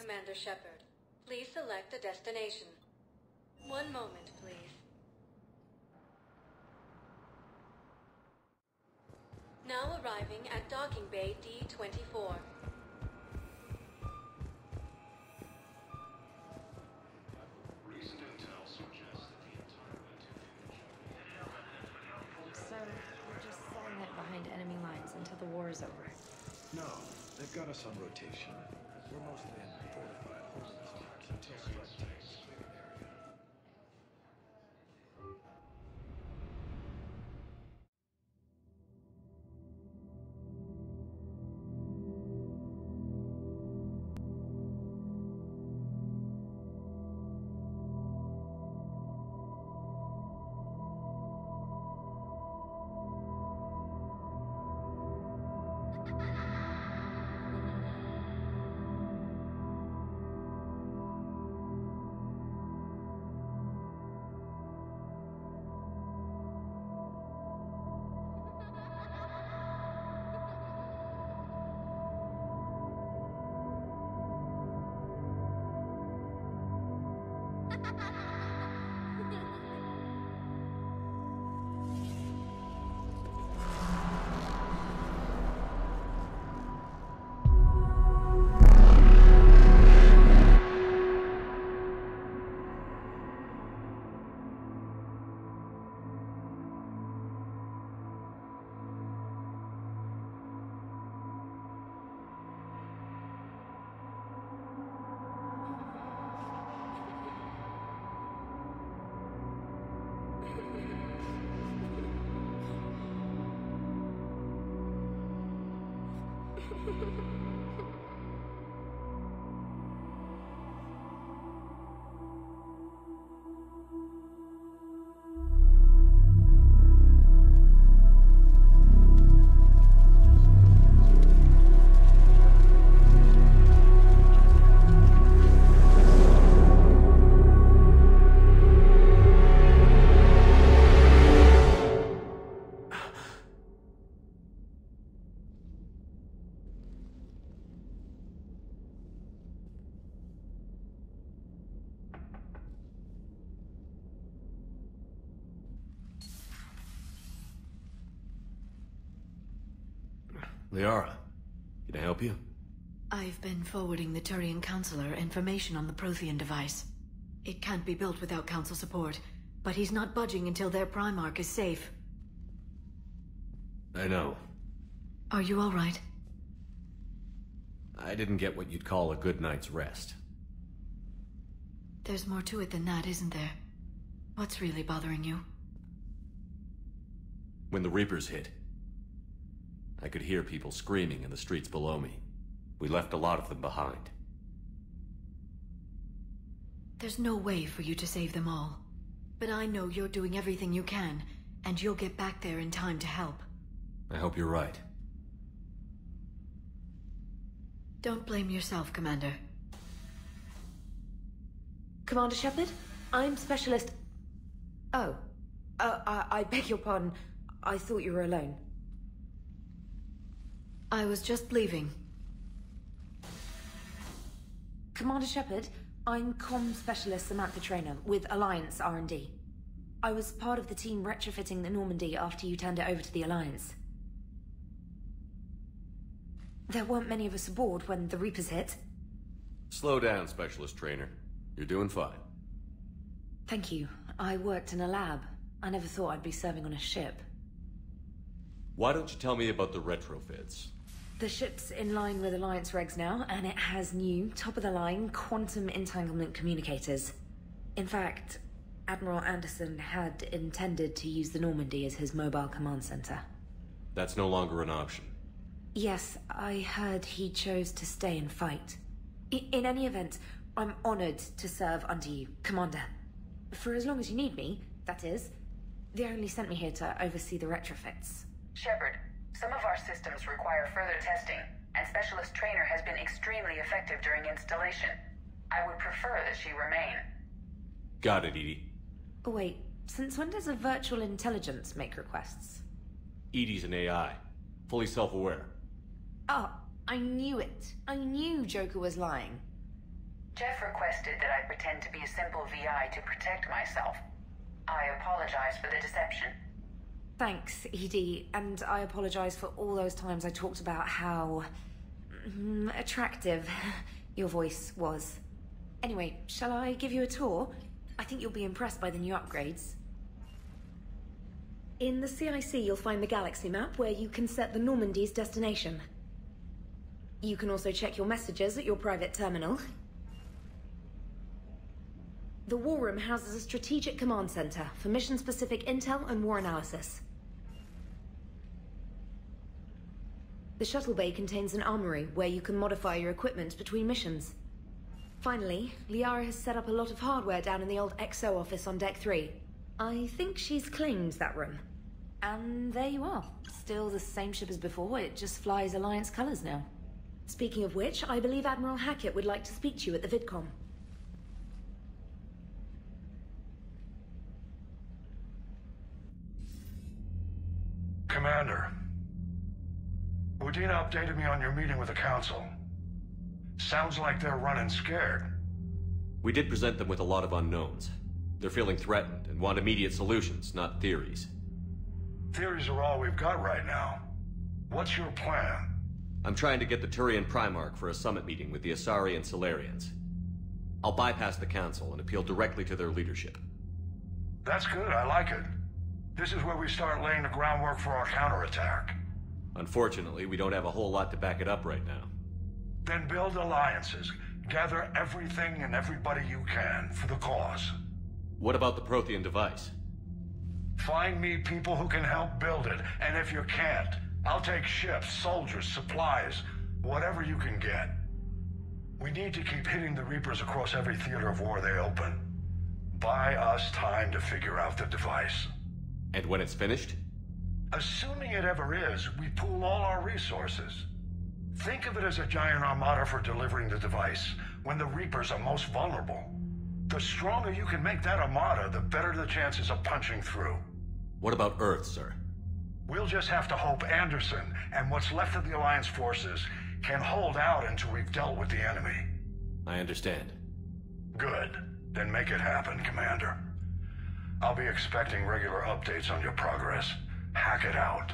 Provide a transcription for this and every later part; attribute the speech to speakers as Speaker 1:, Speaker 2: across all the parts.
Speaker 1: Commander Shepard. Please select a destination. One moment, please. Now arriving at Docking Bay D-24.
Speaker 2: Recent intel suggests that the entire
Speaker 3: So, we're just setting it behind enemy lines until the war is over.
Speaker 4: No, they've got us on rotation. We're mostly in fortified holding spots until threat takes clear an area.
Speaker 2: Liara, can I help you?
Speaker 5: I've been forwarding the Turian Counselor information on the Prothean device. It can't be built without Council support, but he's not budging until their Primarch is safe.
Speaker 2: I know.
Speaker 5: Are you all right?
Speaker 2: I didn't get what you'd call a good night's rest.
Speaker 5: There's more to it than that, isn't there? What's really bothering you?
Speaker 2: When the Reapers hit, I could hear people screaming in the streets below me. We left a lot of them behind.
Speaker 5: There's no way for you to save them all. But I know you're doing everything you can, and you'll get back there in time to help.
Speaker 2: I hope you're right.
Speaker 5: Don't blame yourself, Commander.
Speaker 3: Commander Shepard? I'm Specialist... Oh. I beg your pardon. I thought you were alone.
Speaker 5: I was just leaving.
Speaker 3: Commander Shepard, I'm Comm Specialist Samantha Traynor with Alliance R&D. I was part of the team retrofitting the Normandy after you turned it over to the Alliance. There weren't many of us aboard when the Reapers hit.
Speaker 2: Slow down, Specialist Trainer. You're doing fine.
Speaker 3: Thank you. I worked in a lab. I never thought I'd be serving on a ship.
Speaker 2: Why don't you tell me about the retrofits?
Speaker 3: The ship's in line with Alliance regs now, and it has new, top-of-the-line, quantum entanglement communicators. In fact, Admiral Anderson had intended to use the Normandy as his mobile command center.
Speaker 2: That's no longer an option.
Speaker 3: Yes, I heard he chose to stay and fight. In any event, I'm honored to serve under you, Commander. For as long as you need me, that is. They only sent me here to oversee the retrofits.
Speaker 6: Shepard, some of our systems require further testing, and Specialist Trainer has been extremely effective during installation. I would prefer that she remain.
Speaker 2: Got it, Edie.
Speaker 3: Oh, wait, since when does a virtual intelligence make requests?
Speaker 2: Edie's an AI. Fully self-aware.
Speaker 3: Oh, I knew it. I knew Joker was lying.
Speaker 6: Jeff requested that I pretend to be a simple VI to protect myself. I apologize for the deception.
Speaker 3: Thanks, Edie, and I apologize for all those times I talked about how... attractive your voice was. Anyway, shall I give you a tour? I think you'll be impressed by the new upgrades. In the CIC, you'll find the galaxy map where you can set the Normandy's destination. You can also check your messages at your private terminal. The War Room houses a strategic command center for mission-specific intel and war analysis. The shuttle bay contains an armory where you can modify your equipment between missions. Finally, Liara has set up a lot of hardware down in the old XO office on Deck 3. I think she's claimed that room. And there you are. Still the same ship as before, it just flies Alliance colors now. Speaking of which, I believe Admiral Hackett would like to speak to you at the VidCom.
Speaker 7: Commander, Udina updated me on your meeting with the Council. Sounds like they're running scared.
Speaker 2: We did present them with a lot of unknowns. They're feeling threatened and want immediate solutions, not theories.
Speaker 7: Theories are all we've got right now. What's your plan?
Speaker 2: I'm trying to get the Turian Primarch for a summit meeting with the Asari and Solarians. I'll bypass the Council and appeal directly to their leadership.
Speaker 7: That's good, I like it. This is where we start laying the groundwork for our counterattack.
Speaker 2: Unfortunately, we don't have a whole lot to back it up right now.
Speaker 7: Then build alliances. Gather everything and everybody you can for the cause.
Speaker 2: What about the Prothean device?
Speaker 7: Find me people who can help build it, and if you can't, I'll take ships, soldiers, supplies, whatever you can get. We need to keep hitting the Reapers across every theater of war they open. Buy us time to figure out the device.
Speaker 2: And when it's finished?
Speaker 7: Assuming it ever is, we pool all our resources. Think of it as a giant armada for delivering the device, when the Reapers are most vulnerable. The stronger you can make that armada, the better the chances of punching through.
Speaker 2: What about Earth, sir?
Speaker 7: We'll just have to hope Anderson and what's left of the Alliance forces can hold out until we've dealt with the enemy.
Speaker 2: I understand.
Speaker 7: Good. Then make it happen, Commander. I'll be expecting regular updates on your progress. Hack it out.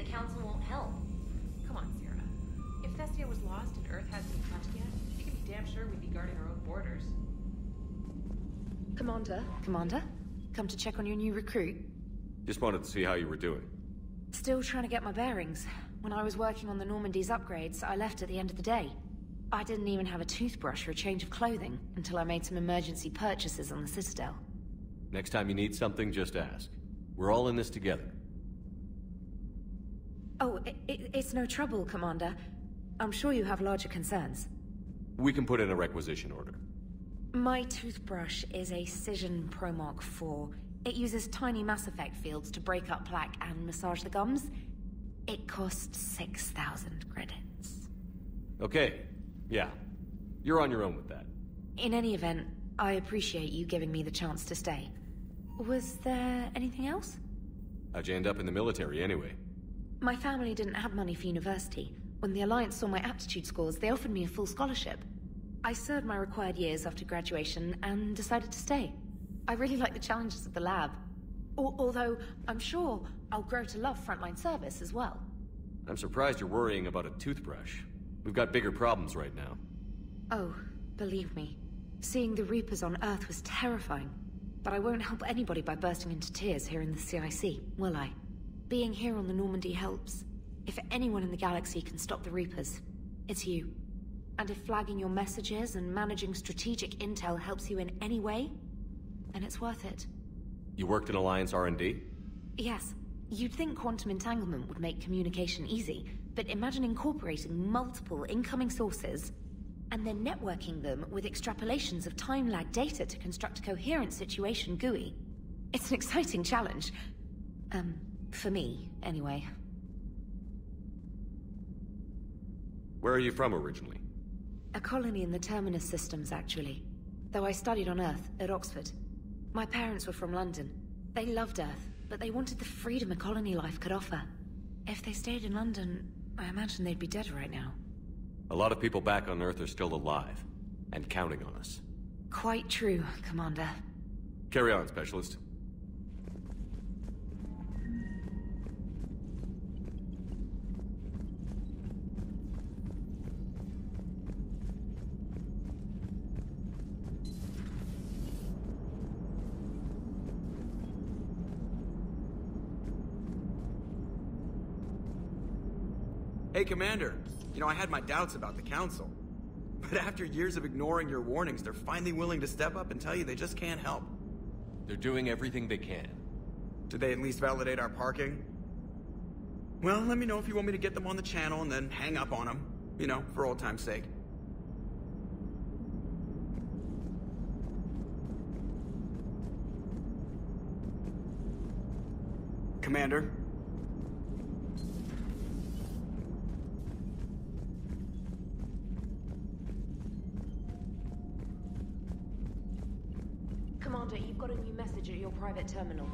Speaker 3: the Council won't help.
Speaker 8: Come on, Sierra. If Thestia was lost and Earth hasn't been touched yet, you can be damn sure we'd be guarding our own borders.
Speaker 3: Commander? Come to check on your new recruit?
Speaker 2: Just wanted to see how you were doing.
Speaker 3: Still trying to get my bearings. When I was working on the Normandy's upgrades, I left at the end of the day. I didn't even have a toothbrush or a change of clothing until I made some emergency purchases on the Citadel.
Speaker 2: Next time you need something, just ask. We're all in this together.
Speaker 3: Oh, it's no trouble, Commander. I'm sure you have larger concerns.
Speaker 2: We can put in a requisition order.
Speaker 3: My toothbrush is a Cision Pro Mark IV. It uses tiny Mass Effect fields to break up plaque and massage the gums. It costs 6,000 credits.
Speaker 2: Okay, yeah. You're on your own with that.
Speaker 3: In any event, I appreciate you giving me the chance to stay. Was there anything else?
Speaker 2: How'd you end up in the military, anyway?
Speaker 3: My family didn't have money for university. When the Alliance saw my aptitude scores, they offered me a full scholarship. I served my required years after graduation and decided to stay. I really like the challenges of the lab. Although, I'm sure I'll grow to love frontline service as well.
Speaker 2: I'm surprised you're worrying about a toothbrush. We've got bigger problems right now.
Speaker 3: Oh, believe me. Seeing the Reapers on Earth was terrifying. But I won't help anybody by bursting into tears here in the CIC, will I? Being here on the Normandy helps. If anyone in the galaxy can stop the Reapers, it's you. And if flagging your messages and managing strategic intel helps you in any way, then it's worth it.
Speaker 2: You worked in Alliance R&D?
Speaker 3: Yes. You'd think quantum entanglement would make communication easy, but imagine incorporating multiple incoming sources and then networking them with extrapolations of time-lag data to construct a coherent situation GUI. It's an exciting challenge. For me, anyway.
Speaker 2: Where are you from originally?
Speaker 3: A colony in the Terminus systems, actually. Though I studied on Earth, at Oxford. My parents were from London. They loved Earth, but they wanted the freedom a colony life could offer. If they stayed in London, I imagine they'd be dead right now.
Speaker 2: A lot of people back on Earth are still alive, and counting on us.
Speaker 3: Quite true, Commander.
Speaker 2: Carry on, Specialist.
Speaker 9: Hey, Commander. You know, I had my doubts about the Council. But after years of ignoring your warnings, they're finally willing to step up and tell you they just can't help.
Speaker 2: They're doing everything they can.
Speaker 9: Did they at least validate our parking? Well, let me know if you want me to get them on the channel and then hang up on them. You know, for old time's sake. Commander?
Speaker 3: Commander, you've got a new message at your private terminal.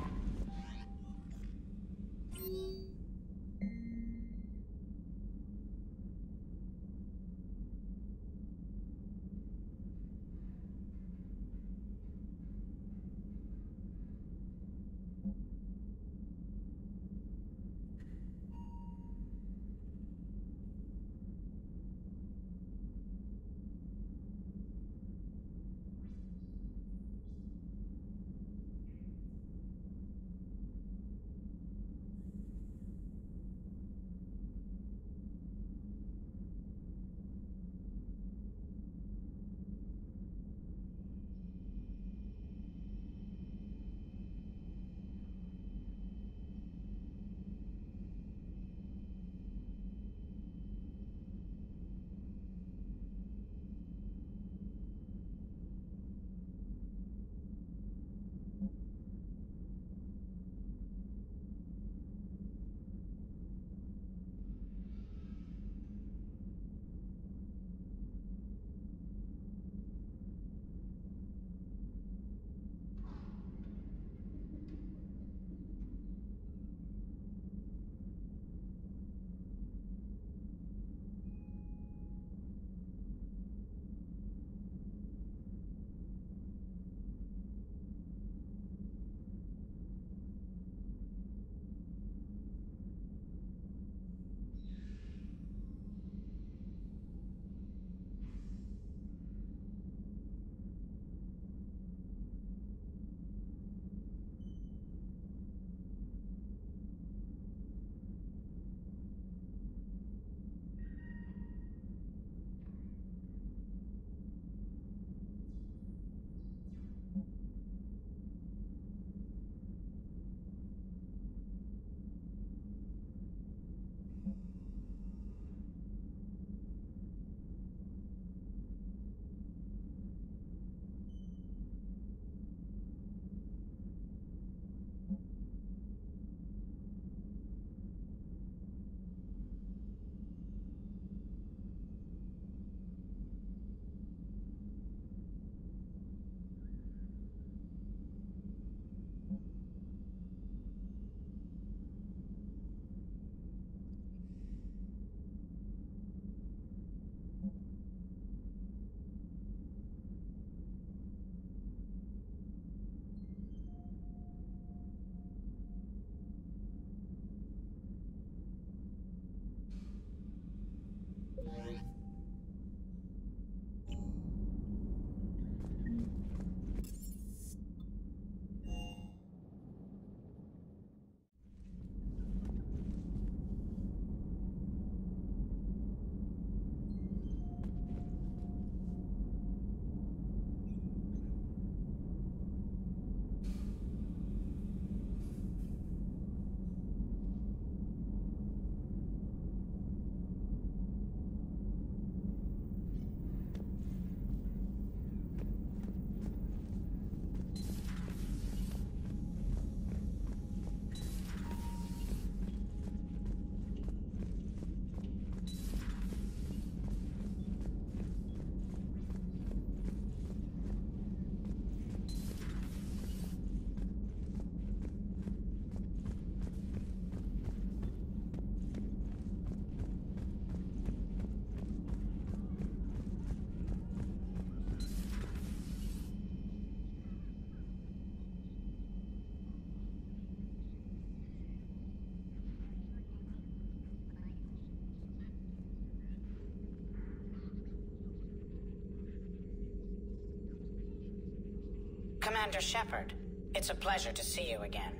Speaker 10: Commander Shepard. It's a pleasure to see you again.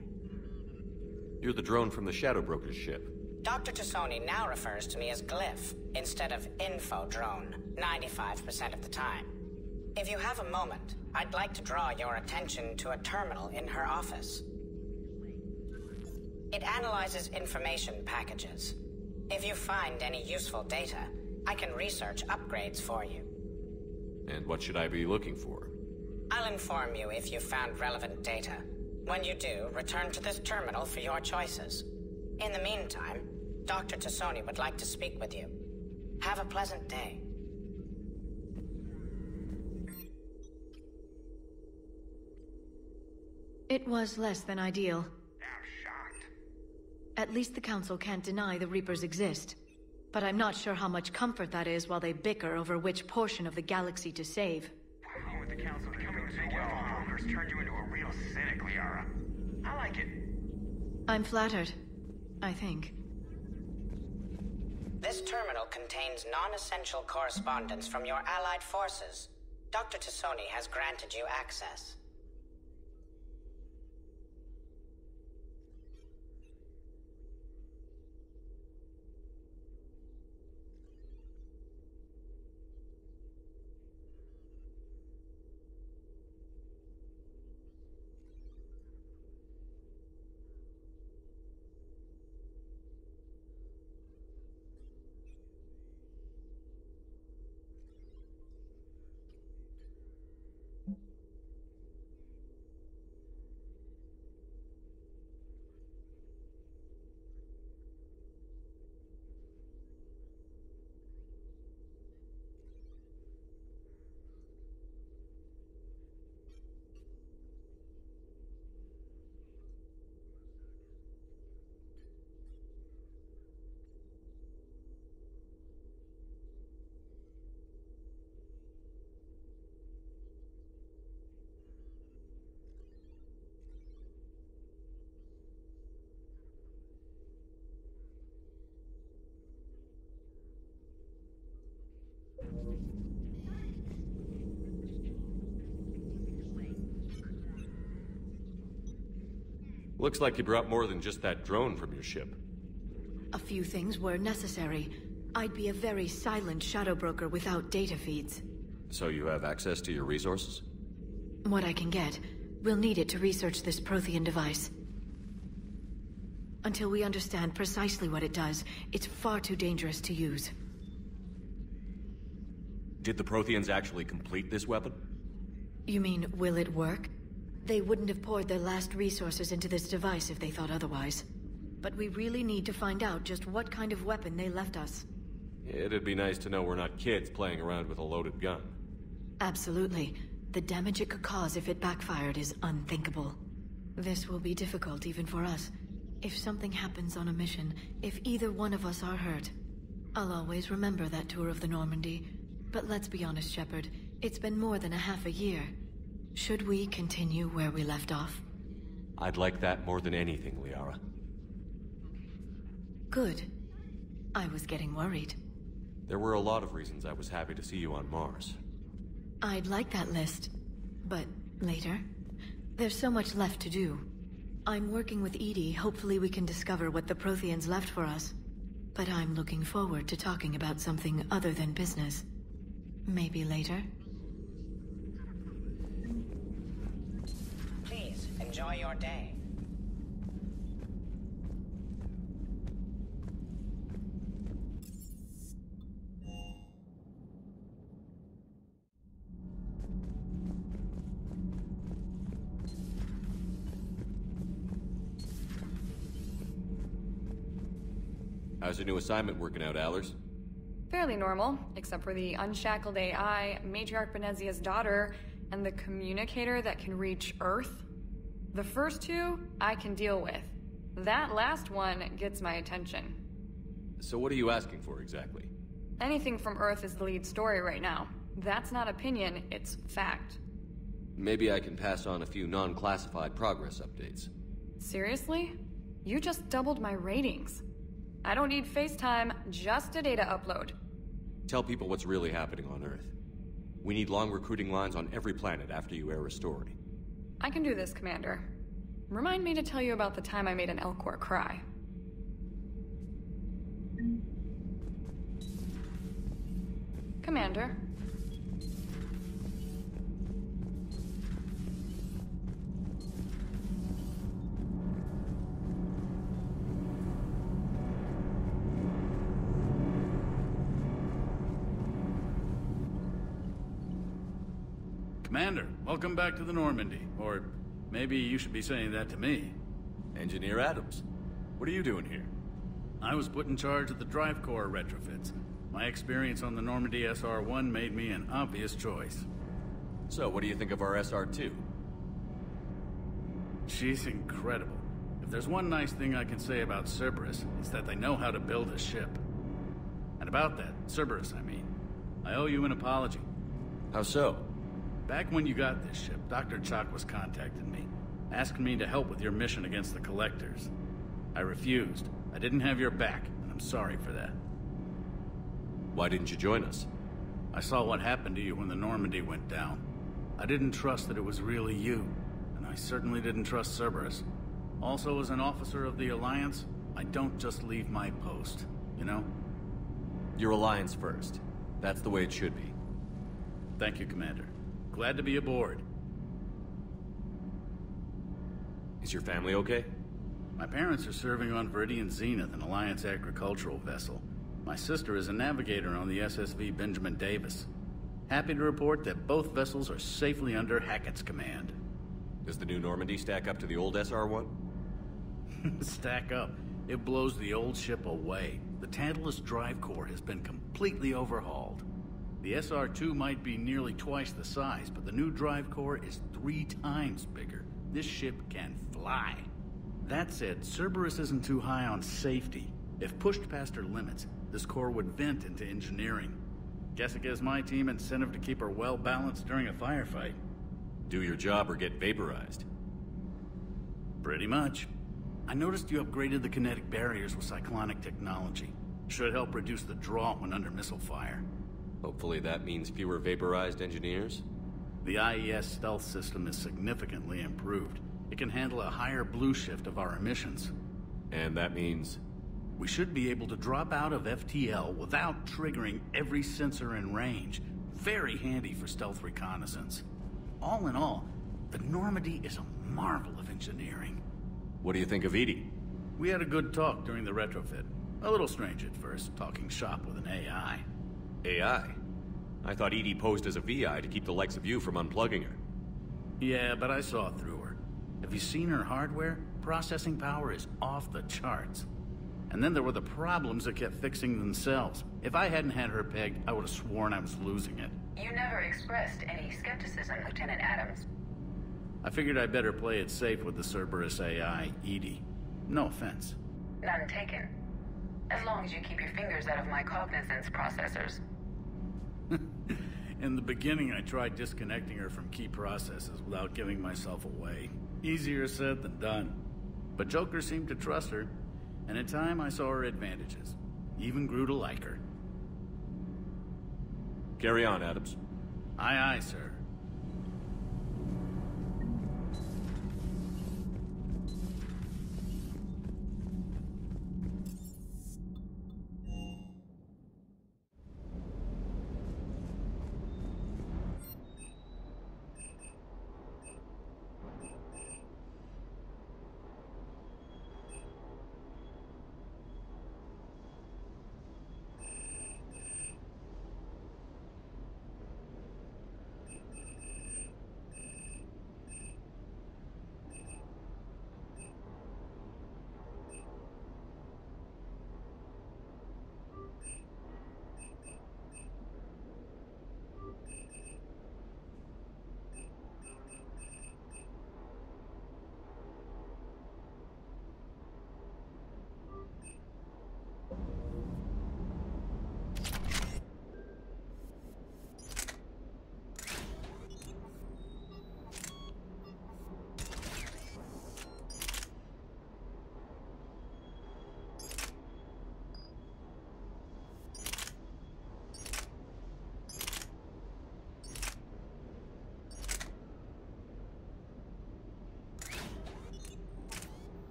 Speaker 2: You're the drone from the Shadow Broker's ship.
Speaker 10: Dr. Tassoni now refers to me as Glyph, instead of Info Drone, 95% of the time. If you have a moment, I'd like to draw your attention to a terminal in her office. It analyzes information packages. If you find any useful data, I can research upgrades for you.
Speaker 2: And what should I be looking for?
Speaker 10: I'll inform you if you've found relevant data. When you do, return to this terminal for your choices. In the meantime, Dr. Tassoni would like to speak with you. Have a pleasant day.
Speaker 5: It was less than ideal.
Speaker 7: I'm shocked.
Speaker 5: At least the Council can't deny the Reapers exist. But I'm not sure how much comfort that is while they bicker over which portion of the galaxy to save.
Speaker 11: Wow, with the Council becoming so well, brokers turned you into a real cynic, Liara. I like it.
Speaker 5: I'm flattered. I think.
Speaker 10: This terminal contains non-essential correspondence from your allied forces. Dr. Tassoni has granted you access.
Speaker 2: Looks like you brought more than just that drone from your ship.
Speaker 5: A few things were necessary. I'd be a very silent shadow broker without data feeds.
Speaker 2: So you have access to your resources?
Speaker 5: What I can get. We'll need it to research this Prothean device. Until we understand precisely what it does, it's far too dangerous to use.
Speaker 2: Did the Protheans actually complete this weapon?
Speaker 5: You mean, will it work? They wouldn't have poured their last resources into this device if they thought otherwise. But we really need to find out just what kind of weapon they left us.
Speaker 2: It'd be nice to know we're not kids playing around with a loaded gun.
Speaker 5: Absolutely. The damage it could cause if it backfired is unthinkable. This will be difficult even for us. If something happens on a mission, if either one of us are hurt. I'll always remember that tour of the Normandy. But let's be honest, Shepard. It's been more than a half a year. Should we continue where we left off?
Speaker 2: I'd like that more than anything, Liara.
Speaker 5: Good. I was getting worried.
Speaker 2: There were a lot of reasons I was happy to see you on Mars.
Speaker 5: I'd like that list. But later? There's so much left to do. I'm working with Edie. Hopefully we can discover what the Protheans left for us. But I'm looking forward to talking about something other than business. Maybe later?
Speaker 10: Please, enjoy your day.
Speaker 2: How's your new assignment working out, Allers?
Speaker 12: Fairly normal, except for the unshackled AI, Matriarch Benezia's daughter, and the communicator that can reach Earth. The first two, I can deal with. That last one gets my attention.
Speaker 2: So what are you asking for exactly?
Speaker 12: Anything from Earth is the lead story right now. That's not opinion, it's fact.
Speaker 2: Maybe I can pass on a few non-classified progress updates.
Speaker 12: Seriously? You just doubled my ratings. I don't need FaceTime, just a data upload.
Speaker 2: Tell people what's really happening on Earth. We need long recruiting lines on every planet after you air a story.
Speaker 12: I can do this, Commander. Remind me to tell you about the time I made an Elcor cry. Commander.
Speaker 13: Commander, welcome back to the Normandy. Or maybe you should be saying that to me.
Speaker 2: Engineer Adams, what are you doing here?
Speaker 13: I was put in charge of the drive core retrofits. My experience on the Normandy SR-1 made me an obvious choice.
Speaker 2: So, what do you think of our SR-2?
Speaker 13: She's incredible. If there's one nice thing I can say about Cerberus, it's that they know how to build a ship. And about that, Cerberus, I mean, I owe you an apology.
Speaker 2: How so?
Speaker 13: Back when you got this ship, Dr. Chalk was contacting me, asking me to help with your mission against the Collectors. I refused. I didn't have your back, and I'm sorry for that.
Speaker 2: Why didn't you join us?
Speaker 13: I saw what happened to you when the Normandy went down. I didn't trust that it was really you, and I certainly didn't trust Cerberus. Also, as an officer of the Alliance, I don't just leave my post, you know?
Speaker 2: Your Alliance first. That's the way it should be.
Speaker 13: Thank you, Commander. Glad to be aboard.
Speaker 2: Is your family okay?
Speaker 13: My parents are serving on Viridian Zenith, an Alliance agricultural vessel. My sister is a navigator on the SSV Benjamin Davis. Happy to report that both vessels are safely under Hackett's command.
Speaker 2: Does the new Normandy stack up to the old SR-1?
Speaker 13: Stack up. It blows the old ship away. The Tantalus drive core has been completely overhauled. The SR-2 might be nearly twice the size, but the new drive core is 3 times bigger. This ship can fly. That said, Cerberus isn't too high on safety. If pushed past her limits, this core would vent into engineering. Guess it gives my team incentive to keep her well-balanced during a firefight.
Speaker 2: Do your job or get vaporized.
Speaker 13: Pretty much. I noticed you upgraded the kinetic barriers with cyclonic technology. Should help reduce the draw when under missile fire.
Speaker 2: Hopefully that means fewer vaporized engineers?
Speaker 13: The IES stealth system is significantly improved. It can handle a higher blue shift of our emissions.
Speaker 2: And that means?
Speaker 13: We should be able to drop out of FTL without triggering every sensor in range. Very handy for stealth reconnaissance. All in all, the Normandy is a marvel of engineering.
Speaker 2: What do you think of Edie?
Speaker 13: We had a good talk during the retrofit. A little strange at first, talking shop with an AI.
Speaker 2: AI? I thought Edie posed as a VI to keep the likes of you from unplugging her.
Speaker 13: Yeah, but I saw through her. Have you seen her hardware? Processing power is off the charts. And then there were the problems that kept fixing themselves. If I hadn't had her pegged, I would have sworn I was losing it.
Speaker 6: You never expressed any skepticism, Lieutenant Adams.
Speaker 13: I figured I'd better play it safe with the Cerberus AI, Edie. No offense.
Speaker 6: None taken. As long as you keep your fingers out of my cognizance processors.
Speaker 13: In the beginning, I tried disconnecting her from key processes without giving myself away. Easier said than done. But Joker seemed to trust her, and in time I saw her advantages. Even grew to like her.
Speaker 2: Carry on, Adams.
Speaker 13: Aye, aye, sir.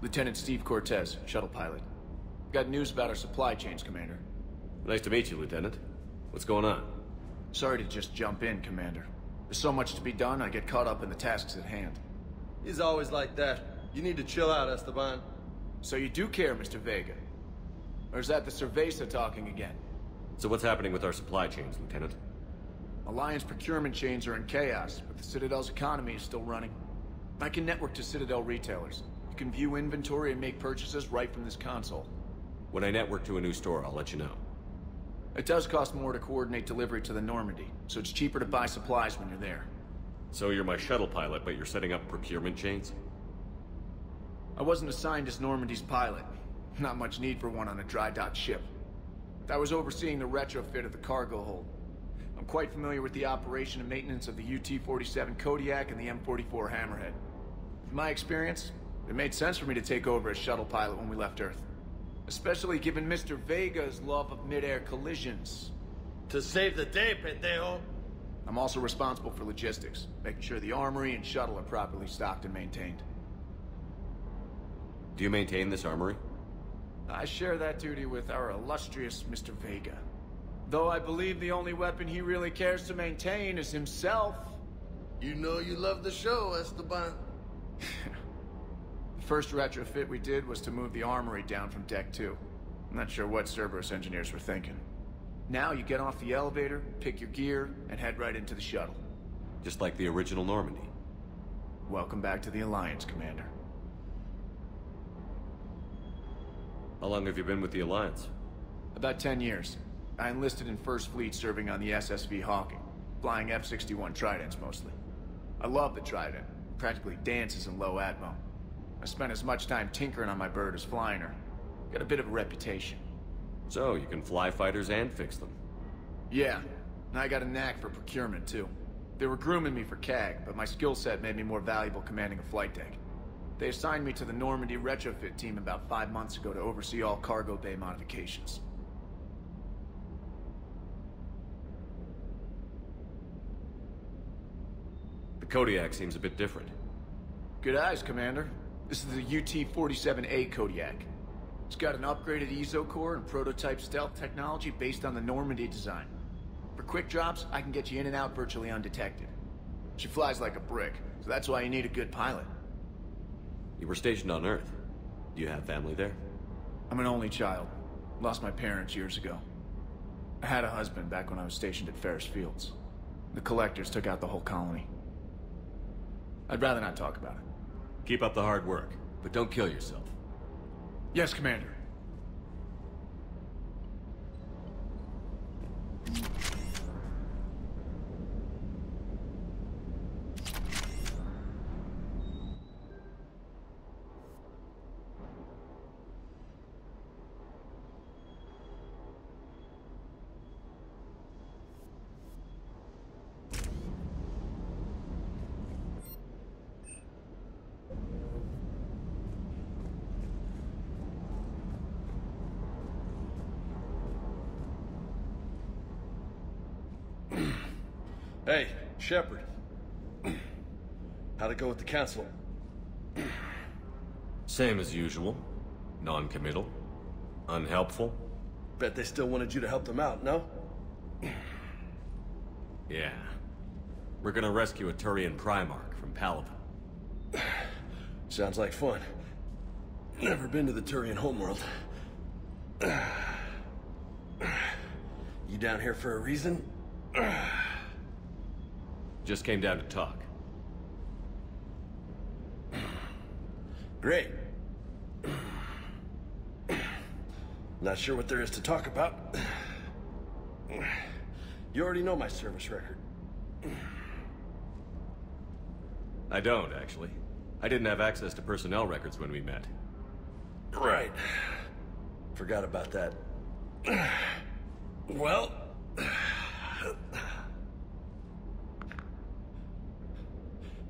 Speaker 14: Lieutenant Steve Cortez, shuttle pilot. Got news about our supply chains, Commander.
Speaker 2: Nice to meet you, Lieutenant. What's going on?
Speaker 14: Sorry to just jump in, Commander. There's so much to be done, I get caught up in the tasks at hand.
Speaker 15: He's always like that. You need to chill out, Esteban.
Speaker 14: So you do care, Mr. Vega? Or is that the Cerveza talking again?
Speaker 2: So what's happening with our supply chains, Lieutenant?
Speaker 14: Alliance procurement chains are in chaos, but the Citadel's economy is still running. I can network to Citadel retailers. You can view inventory and make purchases right from this console.
Speaker 2: When I network to a new store, I'll let you know.
Speaker 14: It does cost more to coordinate delivery to the Normandy, so it's cheaper to buy supplies when you're there.
Speaker 2: So you're my shuttle pilot, but you're setting up procurement chains?
Speaker 14: I wasn't assigned as Normandy's pilot. Not much need for one on a dry dock ship. I was overseeing the retrofit of the cargo hold. I'm quite familiar with the operation and maintenance of the UT-47 Kodiak and the M44 Hammerhead. From my experience, it made sense for me to take over as shuttle pilot when we left Earth. Especially given Mr. Vega's love of mid-air collisions.
Speaker 15: To save the day, pendejo!
Speaker 14: I'm also responsible for logistics, making sure the armory and shuttle are properly stocked and maintained.
Speaker 2: Do you maintain this armory?
Speaker 14: I share that duty with our illustrious Mr. Vega. Though I believe the only weapon he really cares to maintain is himself.
Speaker 15: You know you love the show, Esteban.
Speaker 14: The first retrofit we did was to move the armory down from Deck 2. I'm not sure what Cerberus engineers were thinking. Now you get off the elevator, pick your gear, and head right into the shuttle.
Speaker 2: Just like the original Normandy.
Speaker 14: Welcome back to the Alliance, Commander.
Speaker 2: How long have you been with the Alliance?
Speaker 14: About 10 years. I enlisted in First Fleet serving on the SSV Hawking, flying F-61 Tridents mostly. I love the Trident. Practically dances in low atmo. I spent as much time tinkering on my bird as flying her. Got a bit of a reputation.
Speaker 2: So, you can fly fighters and fix them?
Speaker 14: Yeah, and I got a knack for procurement too. They were grooming me for CAG, but my skill set made me more valuable commanding a flight deck. They assigned me to the Normandy retrofit team about 5 months ago to oversee all cargo bay modifications.
Speaker 2: The Kodiak seems a bit different.
Speaker 14: Good eyes, Commander. This is the UT-47A Kodiak. It's got an upgraded EZO core and prototype stealth technology based on the Normandy design. For quick drops, I can get you in and out virtually undetected. She flies like a brick, so that's why you need a good pilot.
Speaker 2: You were stationed on Earth. Do you have family there?
Speaker 14: I'm an only child. Lost my parents years ago. I had a husband back when I was stationed at Ferris Fields. The Collectors took out the whole colony. I'd rather not talk about it.
Speaker 2: Keep up the hard work, but don't kill yourself.
Speaker 14: Yes, Commander.
Speaker 15: Hey, Shepard. How'd it go with the council?
Speaker 2: Same as usual. Non-committal. Unhelpful.
Speaker 15: Bet they still wanted you to help them out, no?
Speaker 2: Yeah. We're gonna rescue a Turian Primarch from Palaven.
Speaker 15: Sounds like fun. Never been to the Turian homeworld. You down here for a reason?
Speaker 2: Just came down to talk.
Speaker 15: Great. Not sure what there is to talk about. You already know my service record.
Speaker 2: I don't, actually. I didn't have access to personnel records when we met.
Speaker 15: Right. Forgot about that. Well...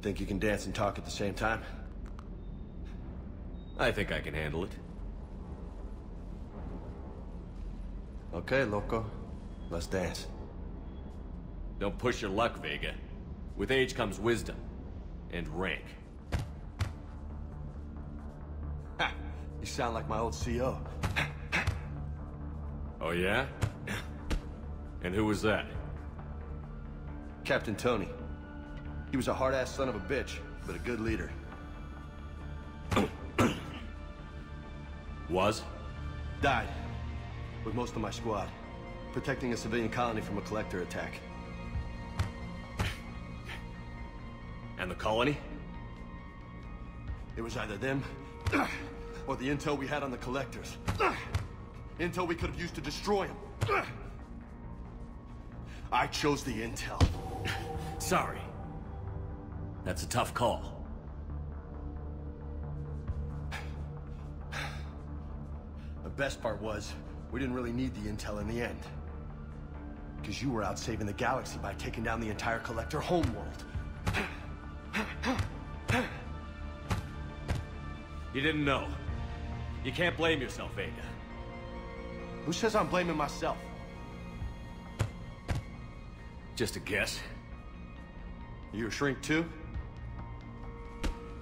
Speaker 15: Think you can dance and talk at the same time?
Speaker 2: I think I can handle it.
Speaker 15: Okay, loco. Let's dance.
Speaker 2: Don't push your luck, Vega. With age comes wisdom. And rank.
Speaker 15: Ha! You sound like my old CO.
Speaker 2: Oh, yeah? And who was that?
Speaker 15: Captain Tony. He was a hard-ass son of a bitch, but a good leader.
Speaker 2: Was?
Speaker 15: Died. With most of my squad. Protecting a civilian colony from a collector attack.
Speaker 2: And the colony?
Speaker 15: It was either them, or the intel we had on the collectors. Intel we could have used to destroy them. I chose the intel.
Speaker 2: Sorry. That's a tough call.
Speaker 15: The best part was, we didn't really need the intel in the end. Because you were out saving the galaxy by taking down the entire collector homeworld.
Speaker 2: You didn't know. You can't blame yourself, Ada.
Speaker 15: Who says I'm blaming myself?
Speaker 2: Just a guess.
Speaker 15: You a shrink too?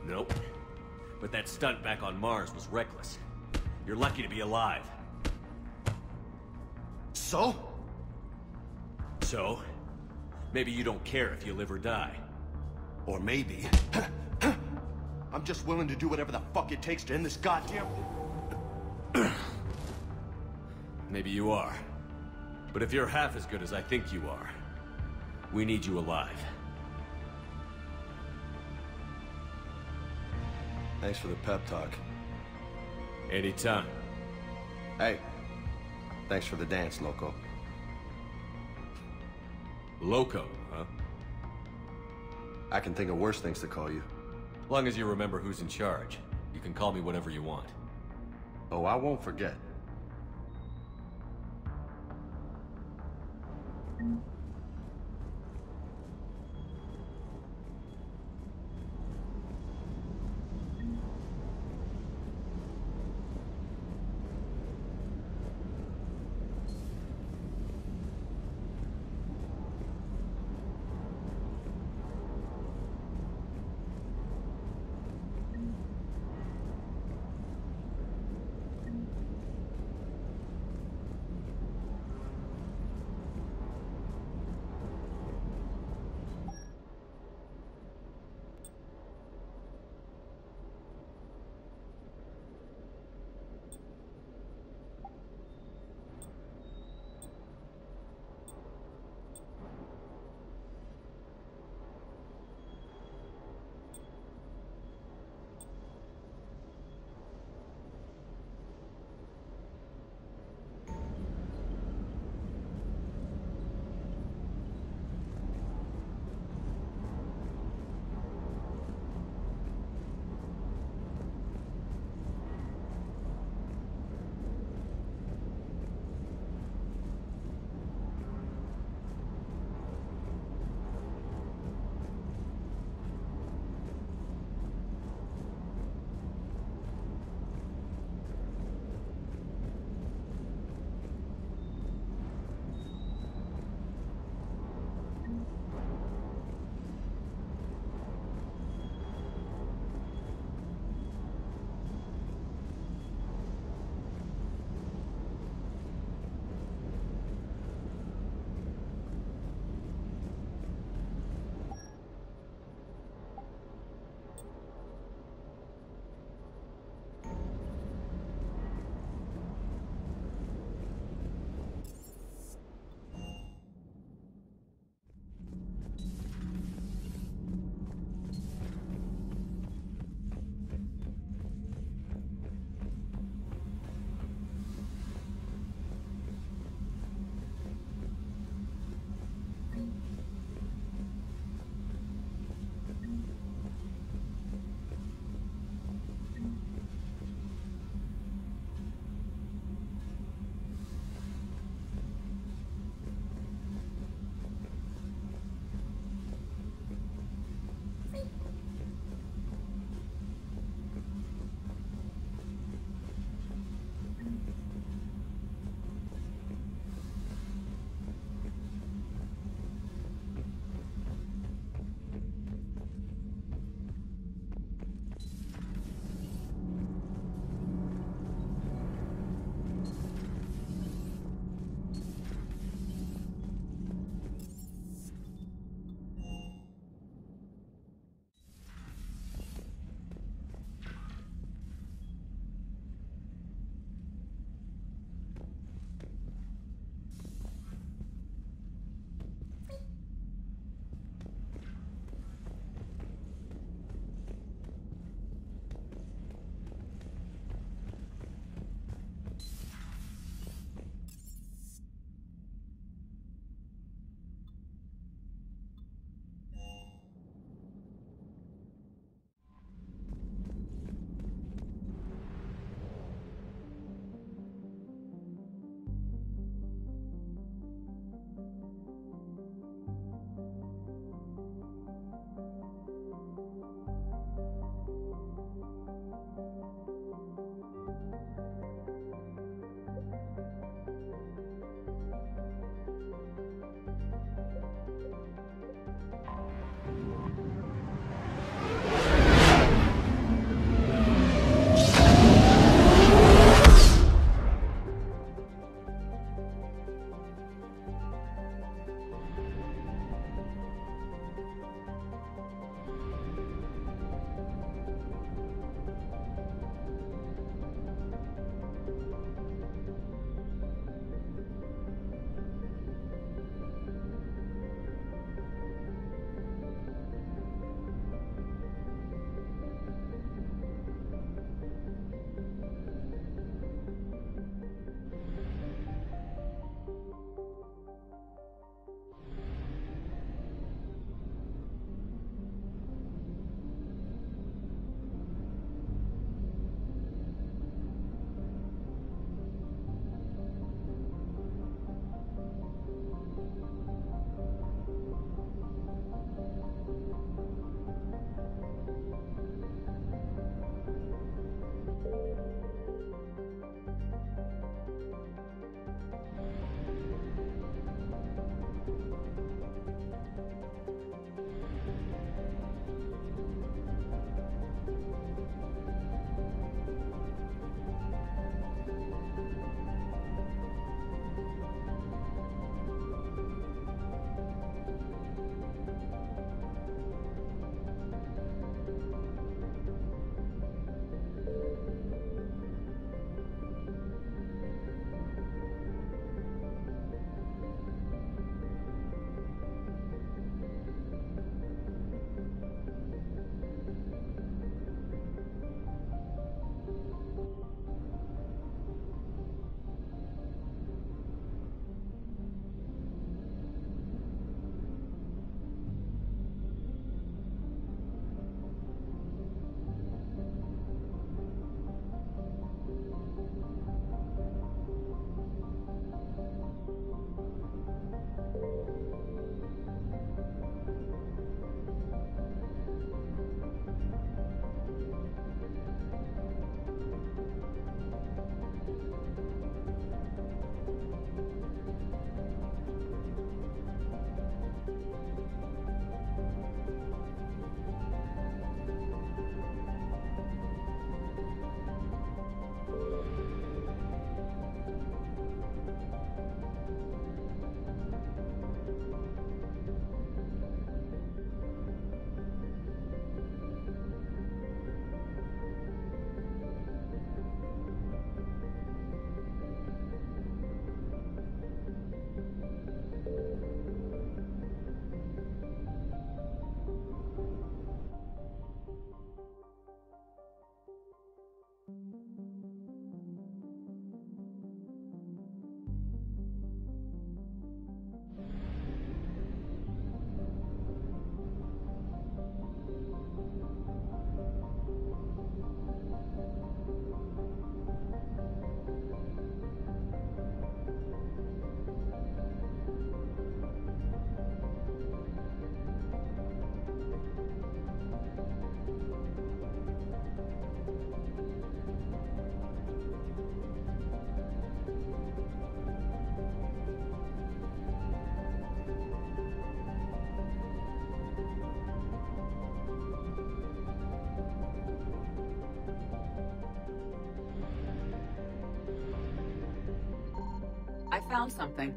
Speaker 2: Nope. But that stunt back on Mars was reckless. You're lucky to be alive.
Speaker 15: So?
Speaker 2: So? Maybe you don't care if you live or die.
Speaker 15: Or maybe... I'm just willing to do whatever the fuck it takes to end this goddamn...
Speaker 2: Maybe you are. But if you're half as good as I think you are, we need you alive.
Speaker 15: Thanks for the pep talk.
Speaker 2: Anytime.
Speaker 15: Hey, thanks for the dance, Loco.
Speaker 2: Loco, huh?
Speaker 15: I can think of worse things to call you.
Speaker 2: Long as you remember who's in charge, you can call me whatever you want.
Speaker 15: Oh, I won't forget.
Speaker 16: found something.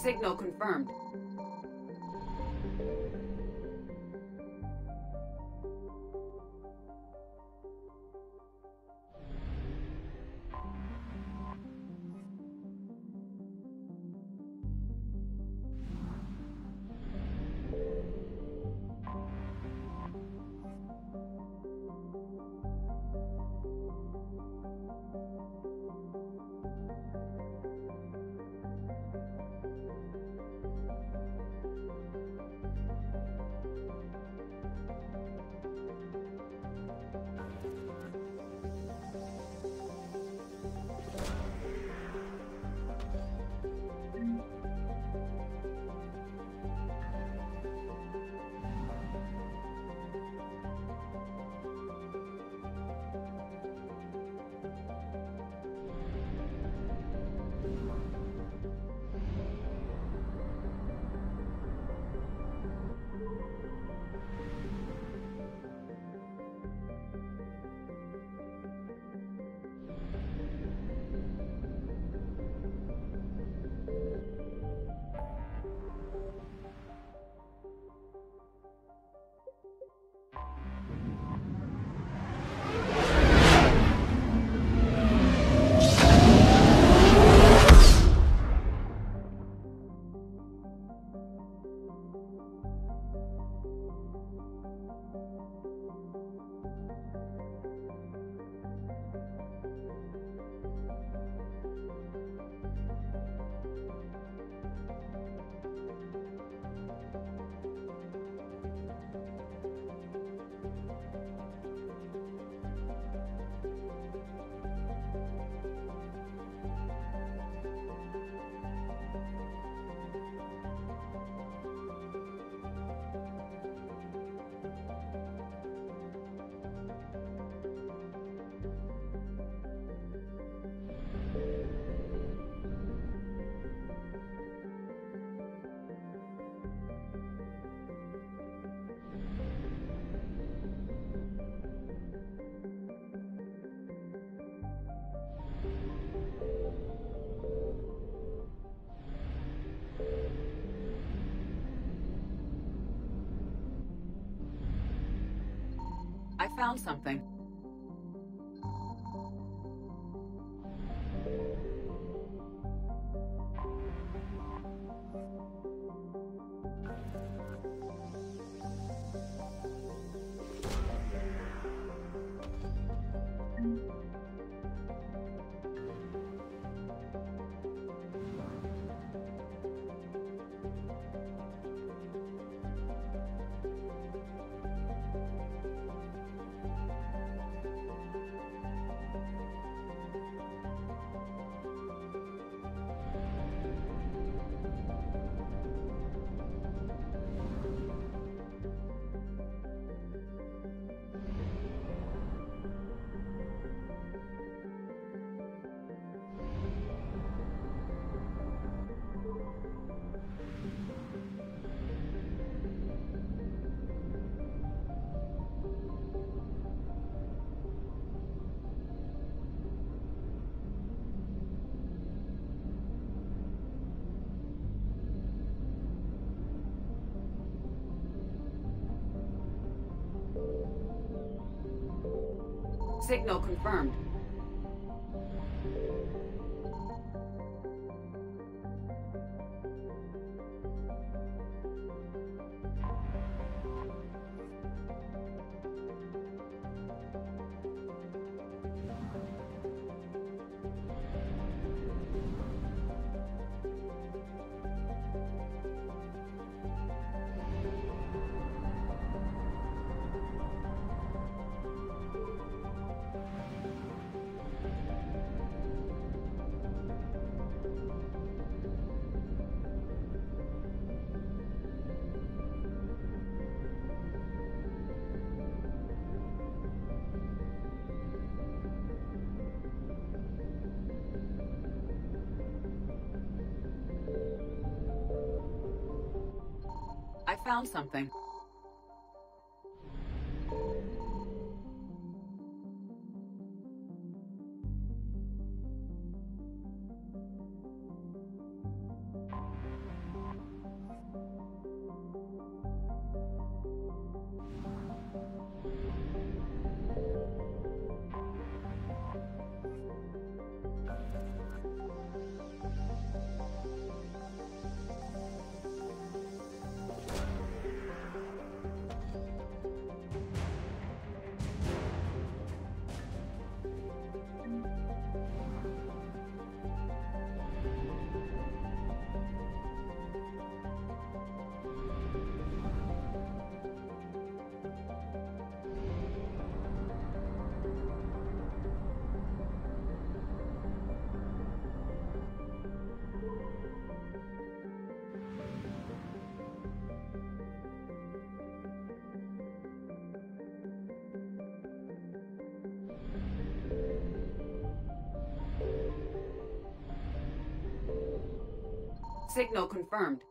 Speaker 16: Signal confirmed. found something. Signal confirmed. I found something. Signal confirmed.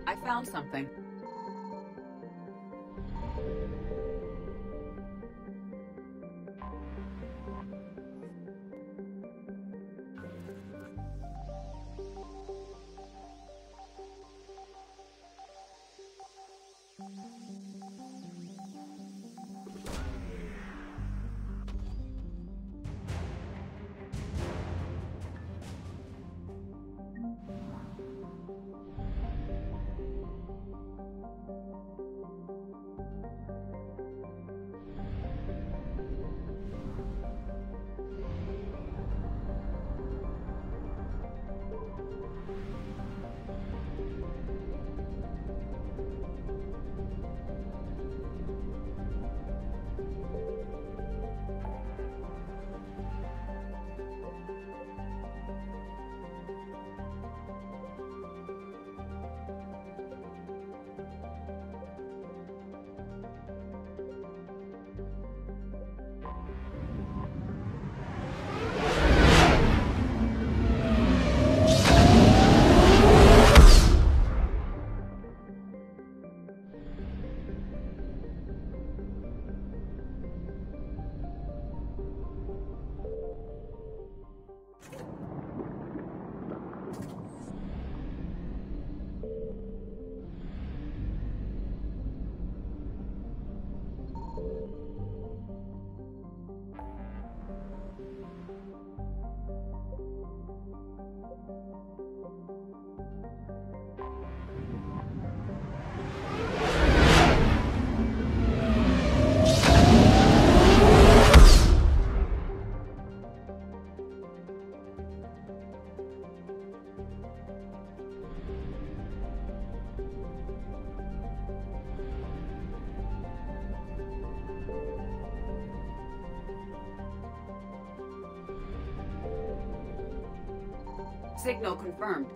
Speaker 16: I found something. Signal confirmed.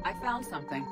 Speaker 16: I found something.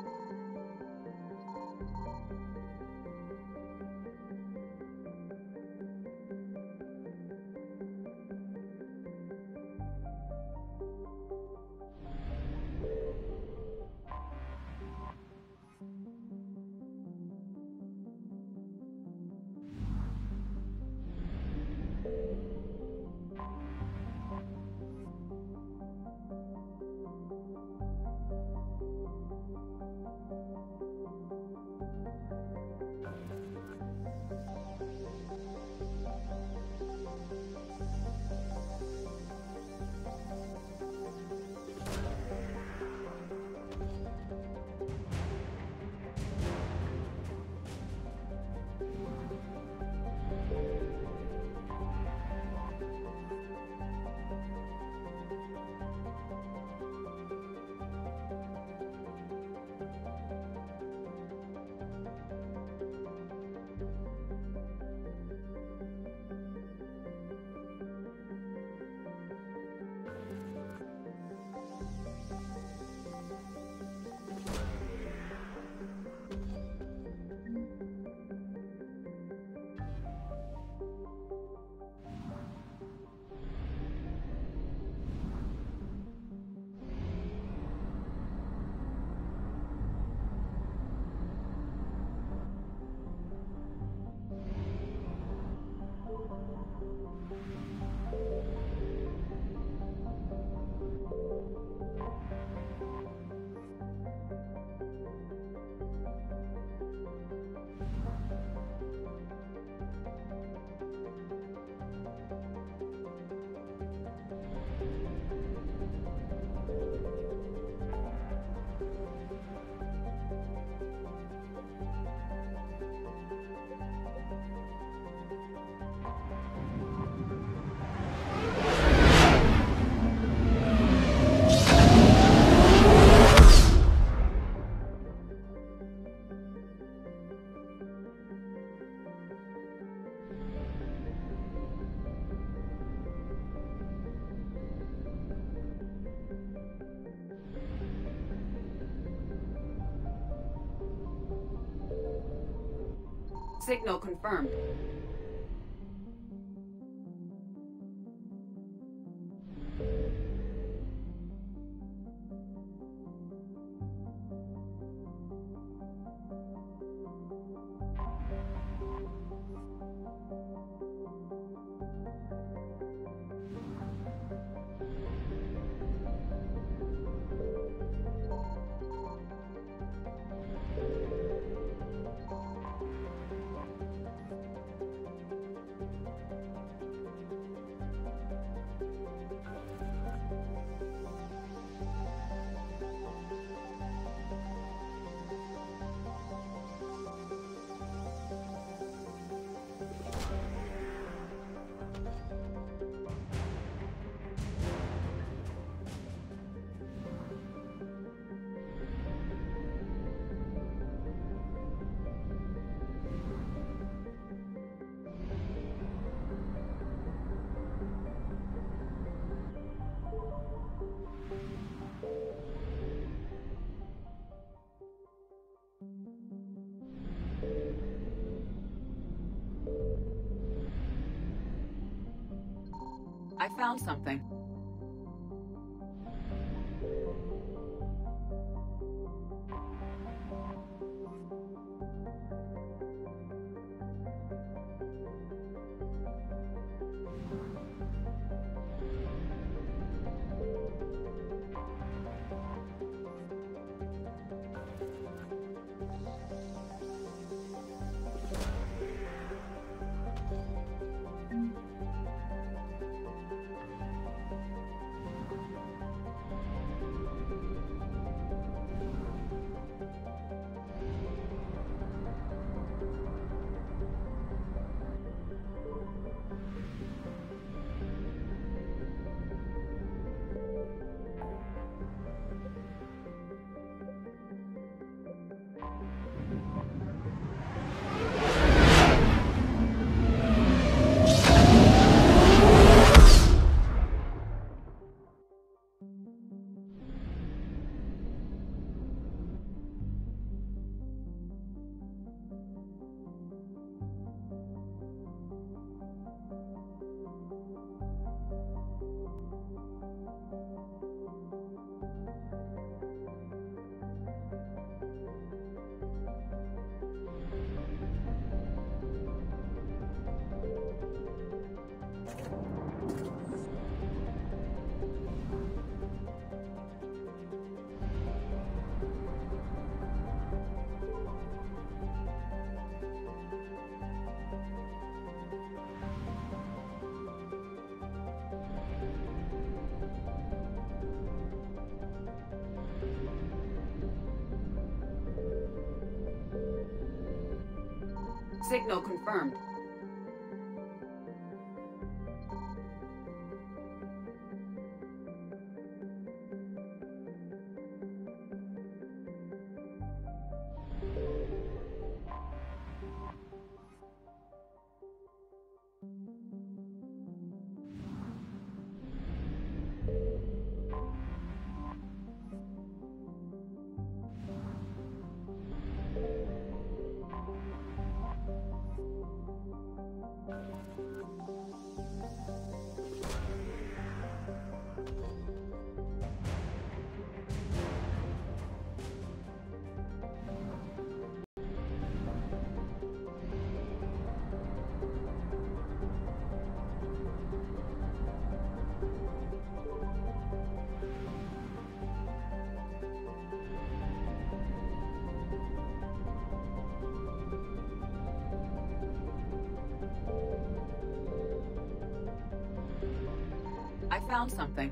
Speaker 16: Signal confirmed. found something. Signal confirmed. I found something.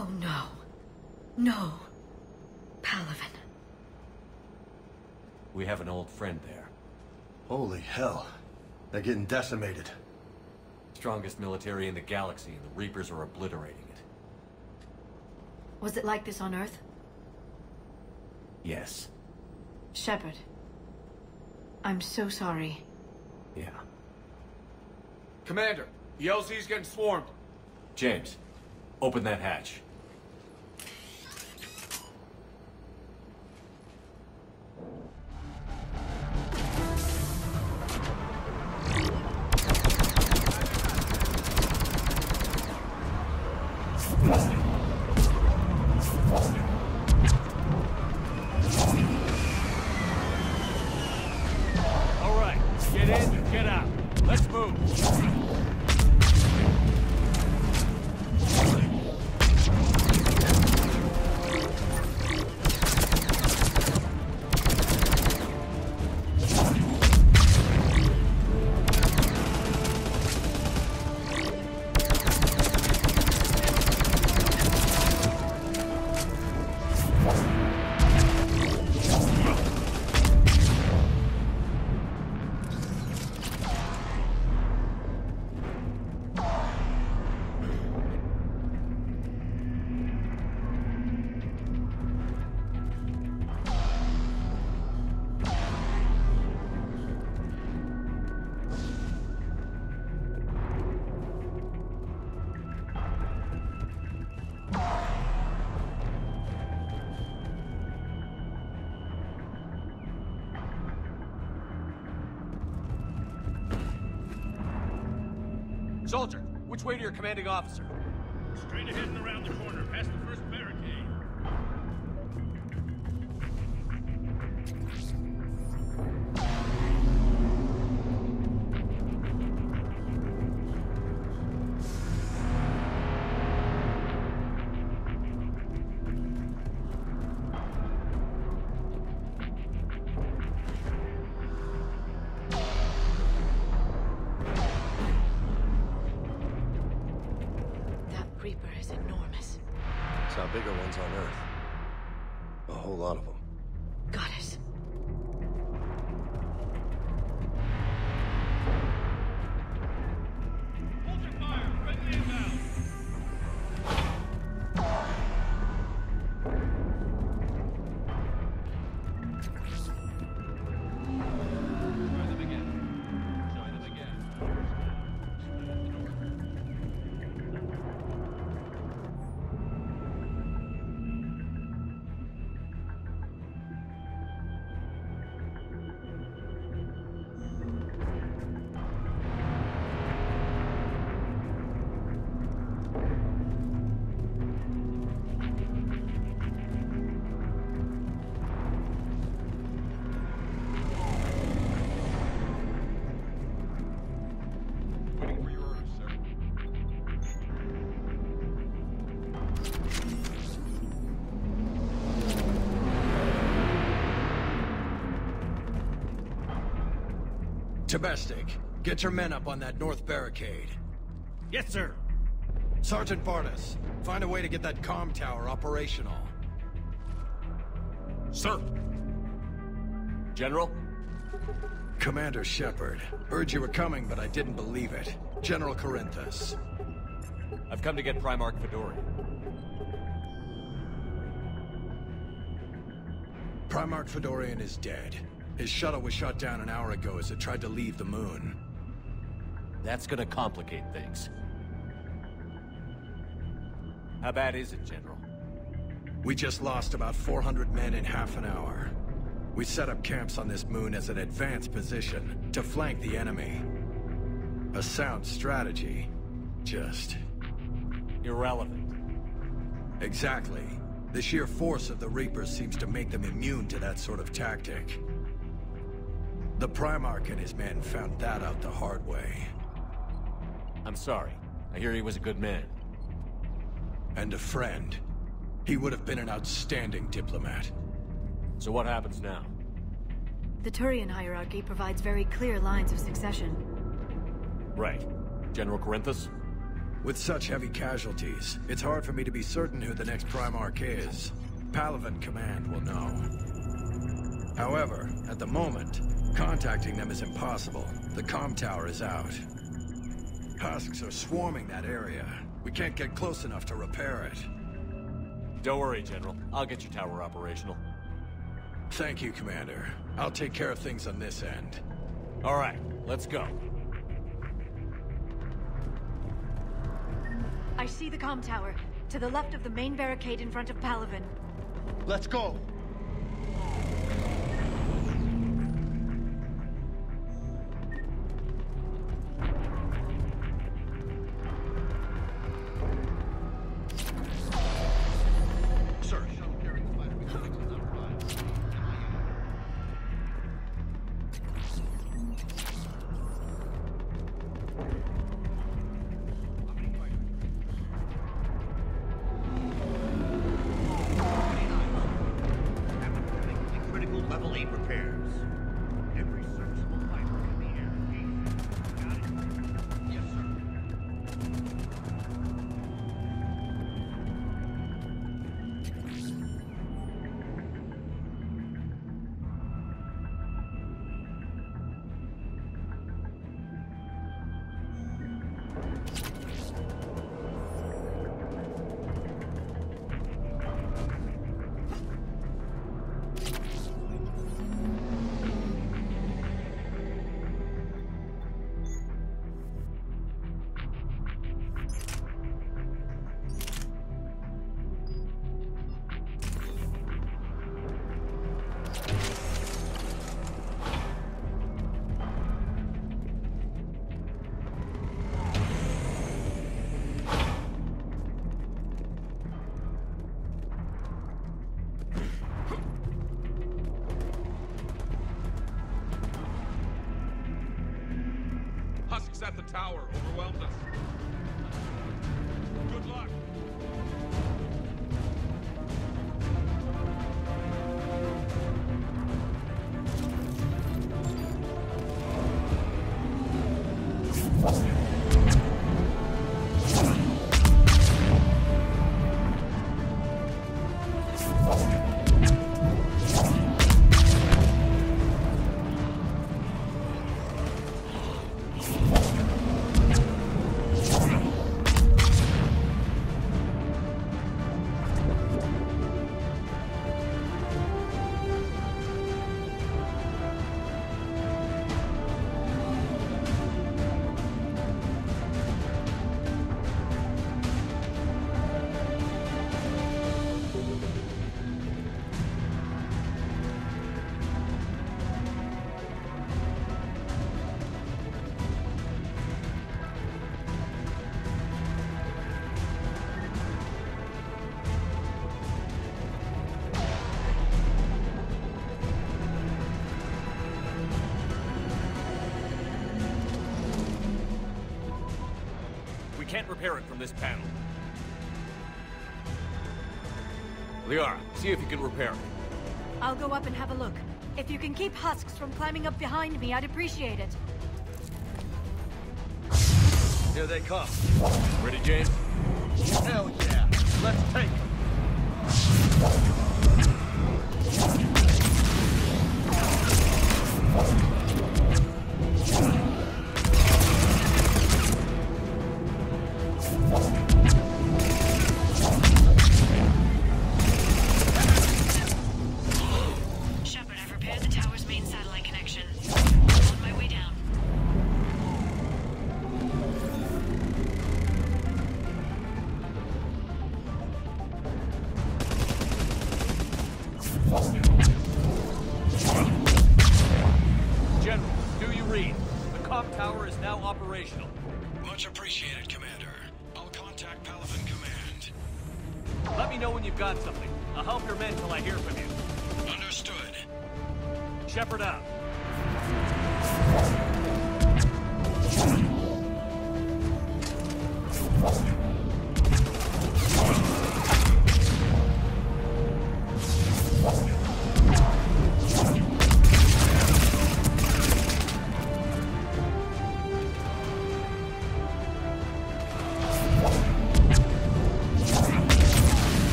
Speaker 5: Oh no. No. Palaven.
Speaker 2: We have an old friend there.
Speaker 15: Holy hell. They're getting decimated.
Speaker 2: Strongest military in the galaxy, and the Reapers are obliterating it.
Speaker 5: Was it like this on Earth?
Speaker 2: Yes.
Speaker 5: Shepard. I'm so sorry.
Speaker 2: Yeah.
Speaker 14: Commander, the LZ's getting swarmed.
Speaker 2: James, open that hatch.
Speaker 17: All right, get in, get out. Let's move.
Speaker 18: Soldier, which way to your commanding officer?
Speaker 17: Straight ahead and around the corner, past the first barricade.
Speaker 5: Reaper is enormous.
Speaker 15: Saw bigger ones on Earth. A whole lot of them.
Speaker 5: Goddess.
Speaker 17: Hold your fire! Friendly inbound! Try them again. Try them again. Waiting for your orders, sir.
Speaker 4: Domestic, get your men up on that north barricade.
Speaker 17: Yes, sir.
Speaker 4: Sergeant Barnes, find a way to get that comm tower operational.
Speaker 17: Sir.
Speaker 2: General?
Speaker 4: Commander Shepard, heard you were coming, but I didn't believe it. General Corinthus.
Speaker 2: I've come to get Primarch Fedorian.
Speaker 4: Primarch Fedorian is dead. His shuttle was shot down an hour ago as it tried to leave the moon.
Speaker 2: That's gonna complicate things. How bad is it, General?
Speaker 4: We just lost about 400 men in half an hour. We set up camps on this moon as an advanced position to flank the enemy. A sound strategy. Just...
Speaker 2: irrelevant.
Speaker 4: Exactly. The sheer force of the Reapers seems to make them immune to that sort of tactic. The Primarch and his men found that out the hard way.
Speaker 2: I'm sorry. I hear he was a good man.
Speaker 4: And a friend. He would have been an outstanding diplomat.
Speaker 2: So what happens now?
Speaker 5: The Turian hierarchy provides very clear lines of succession.
Speaker 2: Right. General Corinthus?
Speaker 4: With such heavy casualties, it's hard for me to be certain who the next Primarch is. Palaven Command will know. However, at the moment, contacting them is impossible. The comm tower is out. Husks are swarming that area. We can't get close enough to repair it.
Speaker 2: Don't worry, General. I'll get your tower operational.
Speaker 4: Thank you, Commander. I'll take care of things on this end.
Speaker 2: All right, let's go.
Speaker 5: I see the comm tower, to the left of the main barricade in front of Palaven.
Speaker 15: Let's go!
Speaker 11: Sir, shuttle carrying the fighter mechanics has not arrived.
Speaker 19: Critical level 8 repairs. Every serviceable fighter in the air. Got it? Yes, sir.
Speaker 17: Husks at the tower overwhelmed us. Good luck.
Speaker 2: Can't repair it from this panel. Liara, see if you can repair it.
Speaker 5: I'll go up and have a look. If you can keep Husks from climbing up behind me, I'd appreciate it.
Speaker 18: Here they come.
Speaker 2: Ready, James?
Speaker 18: Hell yeah! Let's take them!
Speaker 5: Shepard, I've repaired the tower's main satellite connection. On my way down.
Speaker 2: General, do you read? The comm tower is now operational.
Speaker 4: Much appreciated, Commander. I'll contact Palaven Command.
Speaker 2: Let me know when you've got something. I'll help your men till I hear from you.
Speaker 4: Understood.
Speaker 2: Shepard out.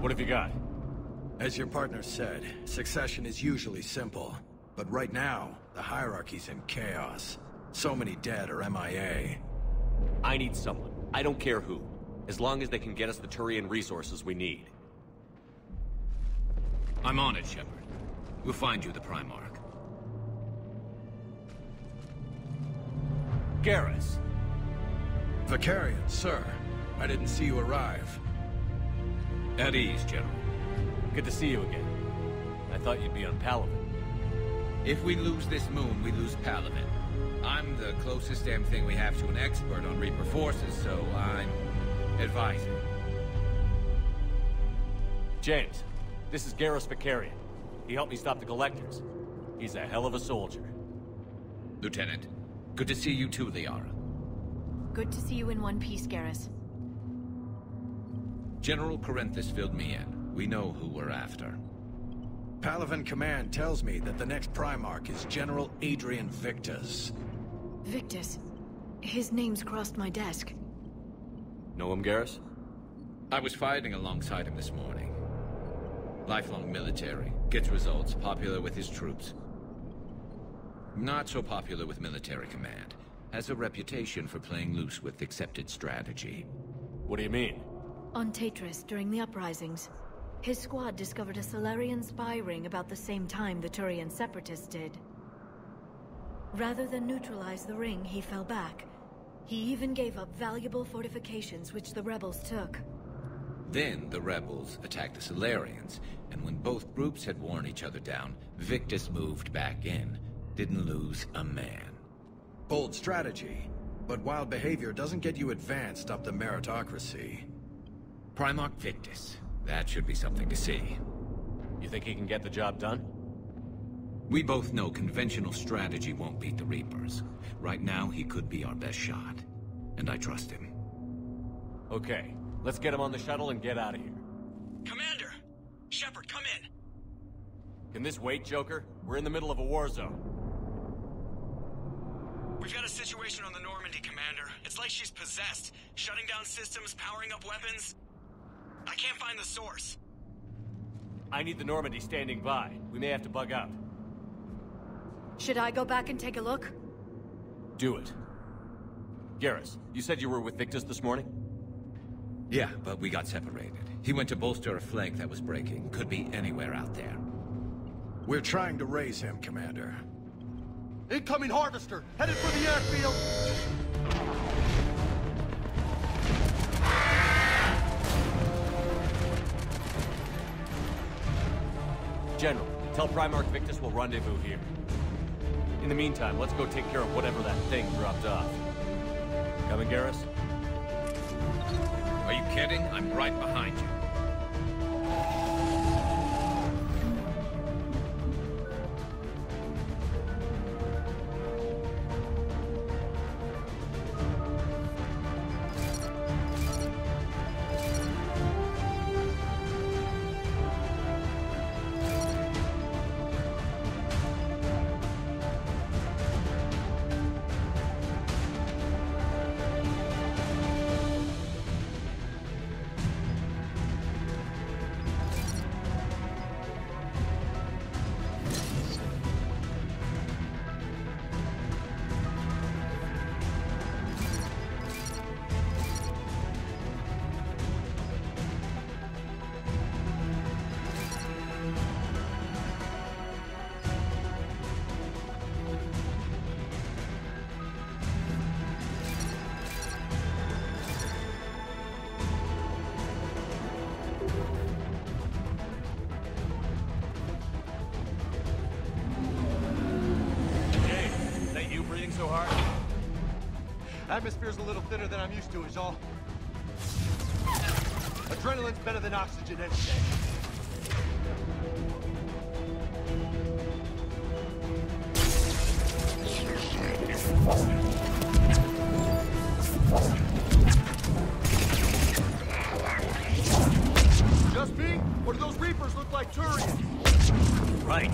Speaker 18: What have you got?
Speaker 4: As your partner said, succession is usually simple. But right now, the hierarchy's in chaos. So many dead or MIA.
Speaker 2: I need someone. I don't care who. As long as they can get us the Turian resources we need.
Speaker 19: I'm on it, Shepard. We'll find you the Primarch.
Speaker 2: Garrus.
Speaker 4: Vicarian, sir. I didn't see you arrive.
Speaker 19: At ease, General.
Speaker 2: Good to see you again. I thought you'd be on Palaven.
Speaker 19: If we lose this moon, we lose Palaven. I'm the closest damn thing we have to an expert on Reaper forces, so I'm advising.
Speaker 2: James, this is Garrus Vicarian. He helped me stop the Collectors. He's a hell of a soldier.
Speaker 19: Lieutenant, good to see you too, Liara.
Speaker 5: Good to see you in one piece, Garrus.
Speaker 19: General Corinthus filled me in. We know who we're after.
Speaker 4: Palaven Command tells me that the next Primarch is General Adrian Victus.
Speaker 5: Victus? His name's crossed my desk.
Speaker 2: Know him, Garrus?
Speaker 19: I was fighting alongside him this morning. Lifelong military, gets results, popular with his troops. Not so popular with military command. Has a reputation for playing loose with accepted strategy.
Speaker 2: What do you mean?
Speaker 5: On Tatris, during the uprisings, his squad discovered a Solarian spy ring about the same time the Turian separatists did. Rather than neutralize the ring, he fell back. He even gave up valuable fortifications which the rebels took.
Speaker 19: Then the rebels attacked the Solarians, and when both groups had worn each other down, Victus moved back in. Didn't lose a man.
Speaker 4: Bold strategy, but wild behavior doesn't get you advanced up the meritocracy.
Speaker 19: Primarch Victus. That should be something to see.
Speaker 2: You think he can get the job done?
Speaker 19: We both know conventional strategy won't beat the Reapers. Right now, he could be our best shot. And I trust him.
Speaker 2: Okay, let's get him on the shuttle and get out of here.
Speaker 9: Commander! Shepard, come in!
Speaker 2: Can this wait, Joker? We're in the middle of a war zone.
Speaker 9: We've got a situation on the Normandy, Commander. It's like she's possessed. Shutting down systems, powering up weapons. I can't find the source.
Speaker 2: I need the Normandy standing by. We may have to bug out.
Speaker 5: Should I go back and take a look?
Speaker 2: Do it. Garrus, you said you were with Victus this morning?
Speaker 19: Yeah, but we got separated. He went to bolster a flank that was breaking. Could be anywhere out there.
Speaker 4: We're trying to raise him, Commander.
Speaker 15: Incoming Harvester! Headed for the airfield!
Speaker 2: General, tell Primarch Victus we'll rendezvous here. In the meantime, let's go take care of whatever that thing dropped off. Coming, Garrus?
Speaker 19: Are you kidding? I'm right behind you.
Speaker 2: So hard?
Speaker 15: Atmosphere's a little thinner than I'm used to, is all. Adrenaline's better than oxygen any day. Just me? Or do those Reapers look like Turians?
Speaker 2: Right.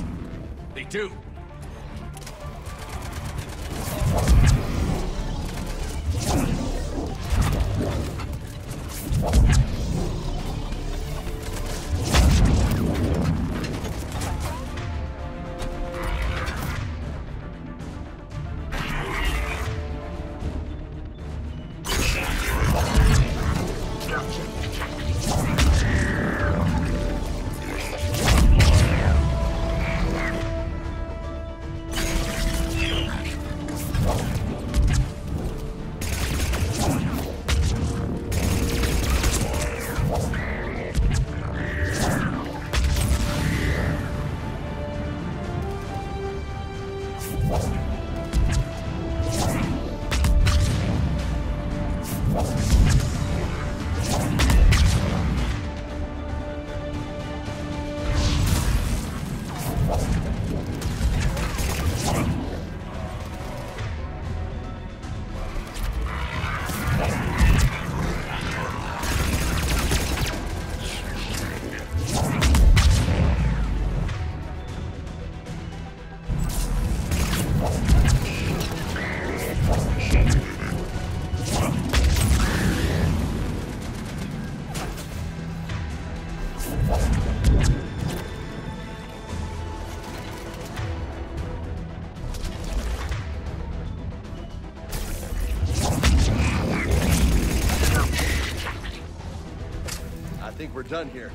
Speaker 2: They do.
Speaker 15: think we're done here.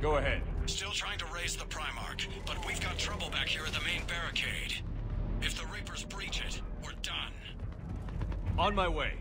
Speaker 2: Go ahead.
Speaker 4: Still trying to raise the Primarch, but we've got trouble back here at the main barricade. If the Reapers breach it, we're done.
Speaker 2: On my way.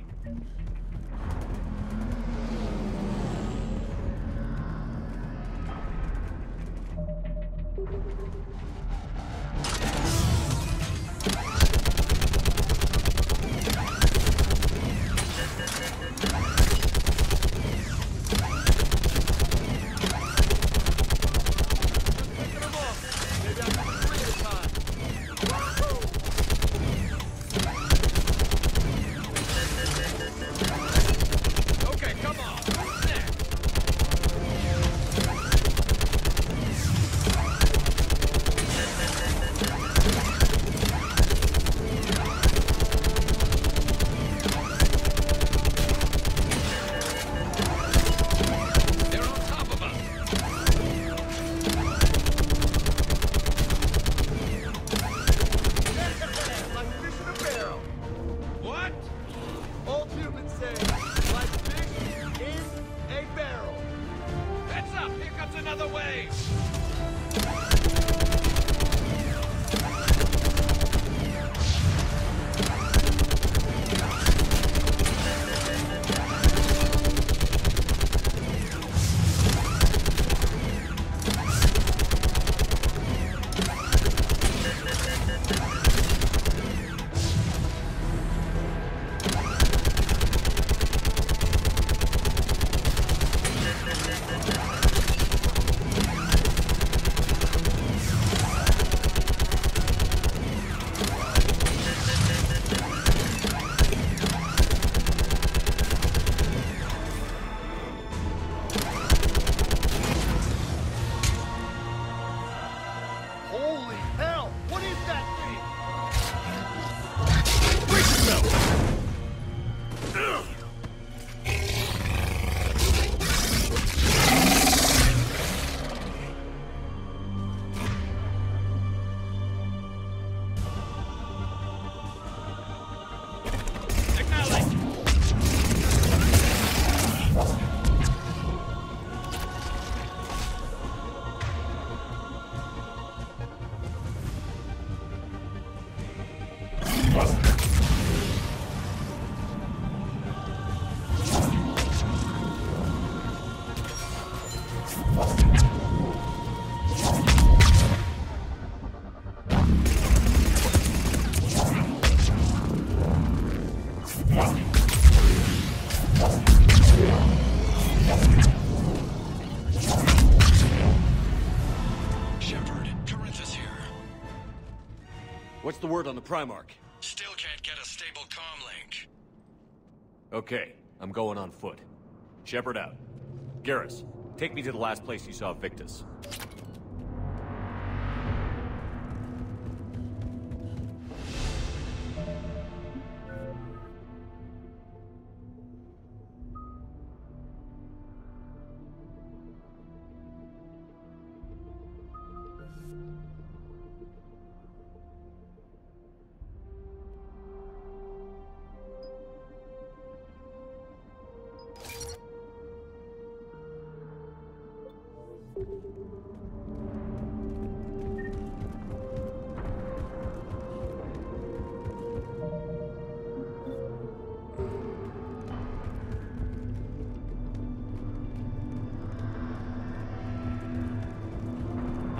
Speaker 2: What's the word on the Primarch?
Speaker 4: Still can't get a stable comm link.
Speaker 2: Okay, I'm going on foot. Shepard out. Garrus, take me to the last place you saw Victus.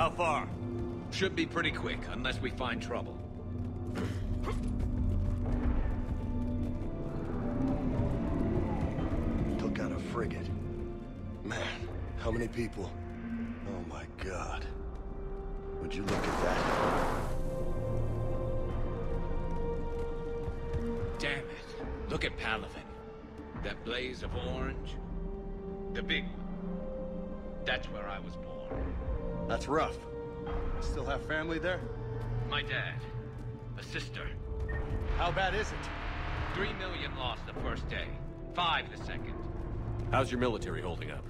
Speaker 2: How far?
Speaker 19: Should be pretty quick, unless we find trouble.
Speaker 15: Took out a frigate. Man, how many people? Oh my god. Would you look at that?
Speaker 19: Damn it. Look at Palaven. That blaze of orange. The big one. That's where I was born.
Speaker 15: That's rough. Still have family there?
Speaker 19: My dad. A sister.
Speaker 15: How bad is it?
Speaker 19: 3 million lost the first day. 5 the second.
Speaker 2: How's your military holding up?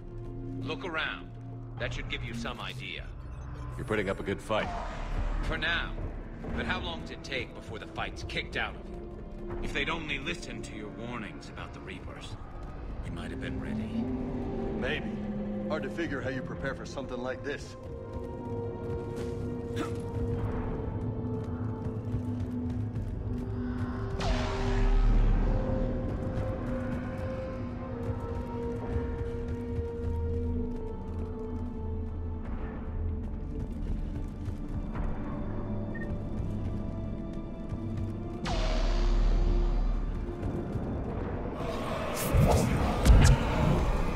Speaker 19: Look around. That should give you some idea.
Speaker 2: You're putting up a good fight.
Speaker 19: For now. But how long does it take before the fight's kicked out of you? If they'd only listened to your warnings about the Reapers, we might have been ready.
Speaker 15: Maybe. Hard to figure how you prepare for something like this.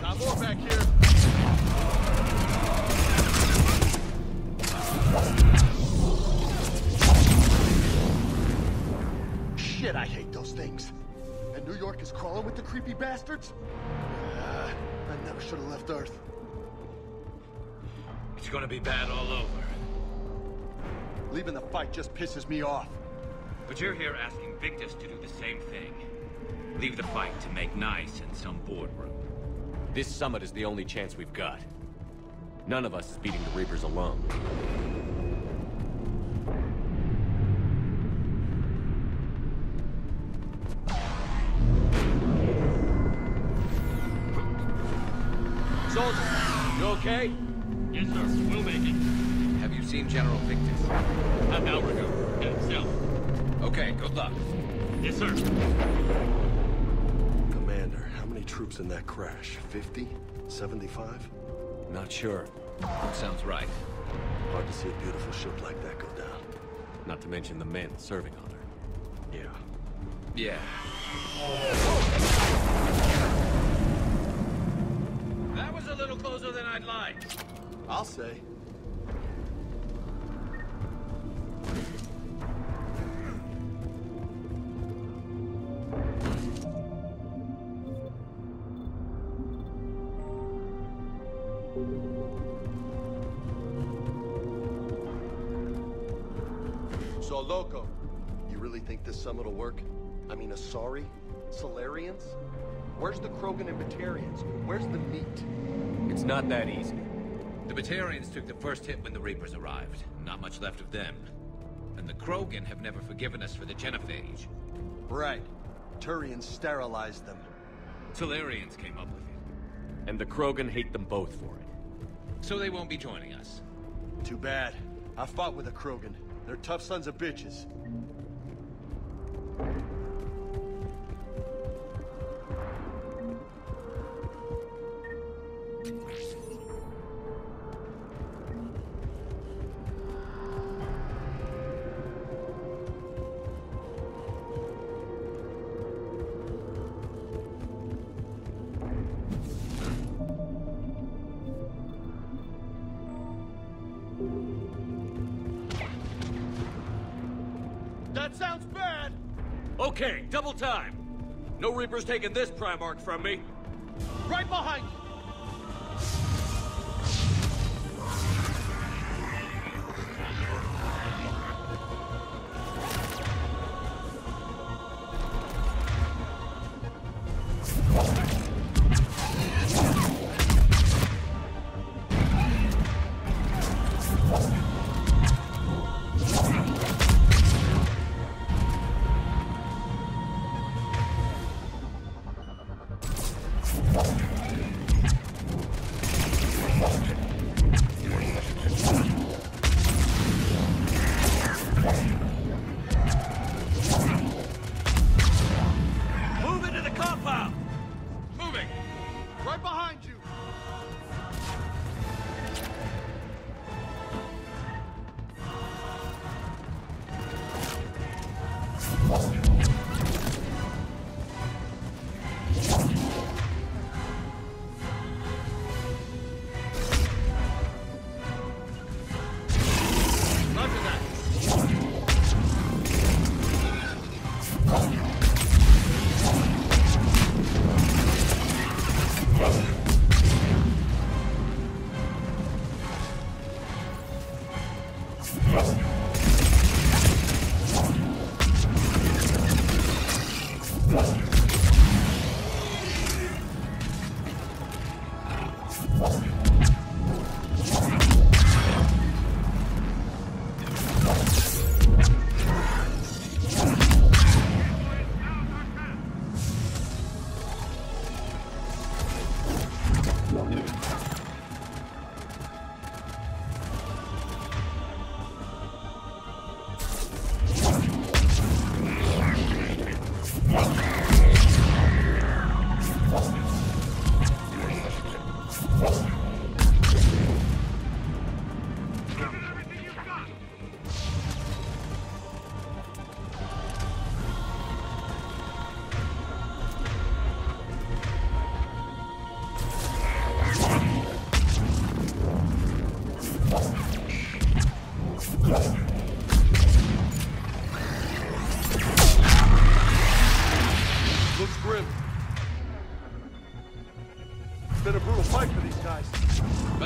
Speaker 15: Got more back here. Shit, I hate those things. And New York is crawling with the creepy bastards? I never should have left Earth.
Speaker 19: It's gonna be bad all over.
Speaker 15: Leaving the fight just pisses me off.
Speaker 19: But you're here asking Victus to do the same thing. Leave the fight to make nice in some boardroom.
Speaker 2: This summit is the only chance we've got. None of us is beating the Reapers alone.
Speaker 18: Soldier, you okay?
Speaker 17: Yes, sir. We'll make it.
Speaker 19: Have you seen General Victus?
Speaker 17: Half hour ago. Headed south.
Speaker 19: Okay, good luck.
Speaker 17: Yes, sir.
Speaker 15: Commander, how many troops in that crash? 50? 75?
Speaker 2: Not sure.
Speaker 19: That sounds right.
Speaker 15: Hard to see a beautiful ship like that go down.
Speaker 2: Not to mention the men serving on her.
Speaker 15: Yeah.
Speaker 19: Yeah. That was a little closer than I'd like.
Speaker 15: I'll say. So, Loco, you really think this summit will work? I mean, Asari? Solarians? Where's the Krogan and Batarians? Where's the meat?
Speaker 2: It's not that easy.
Speaker 19: The Batarians took the first hit when the Reapers arrived. Not much left of them. And the Krogan have never forgiven us for the Genophage.
Speaker 15: Right. Turians sterilized them.
Speaker 19: Solarians came up with it.
Speaker 2: And the Krogan hate them both for it.
Speaker 19: So they won't be joining us.
Speaker 15: Too bad. I fought with a Krogan. They're tough sons of bitches.
Speaker 18: That sounds bad! Okay, double time. No Reapers taking this Primarch from me. Right behind you!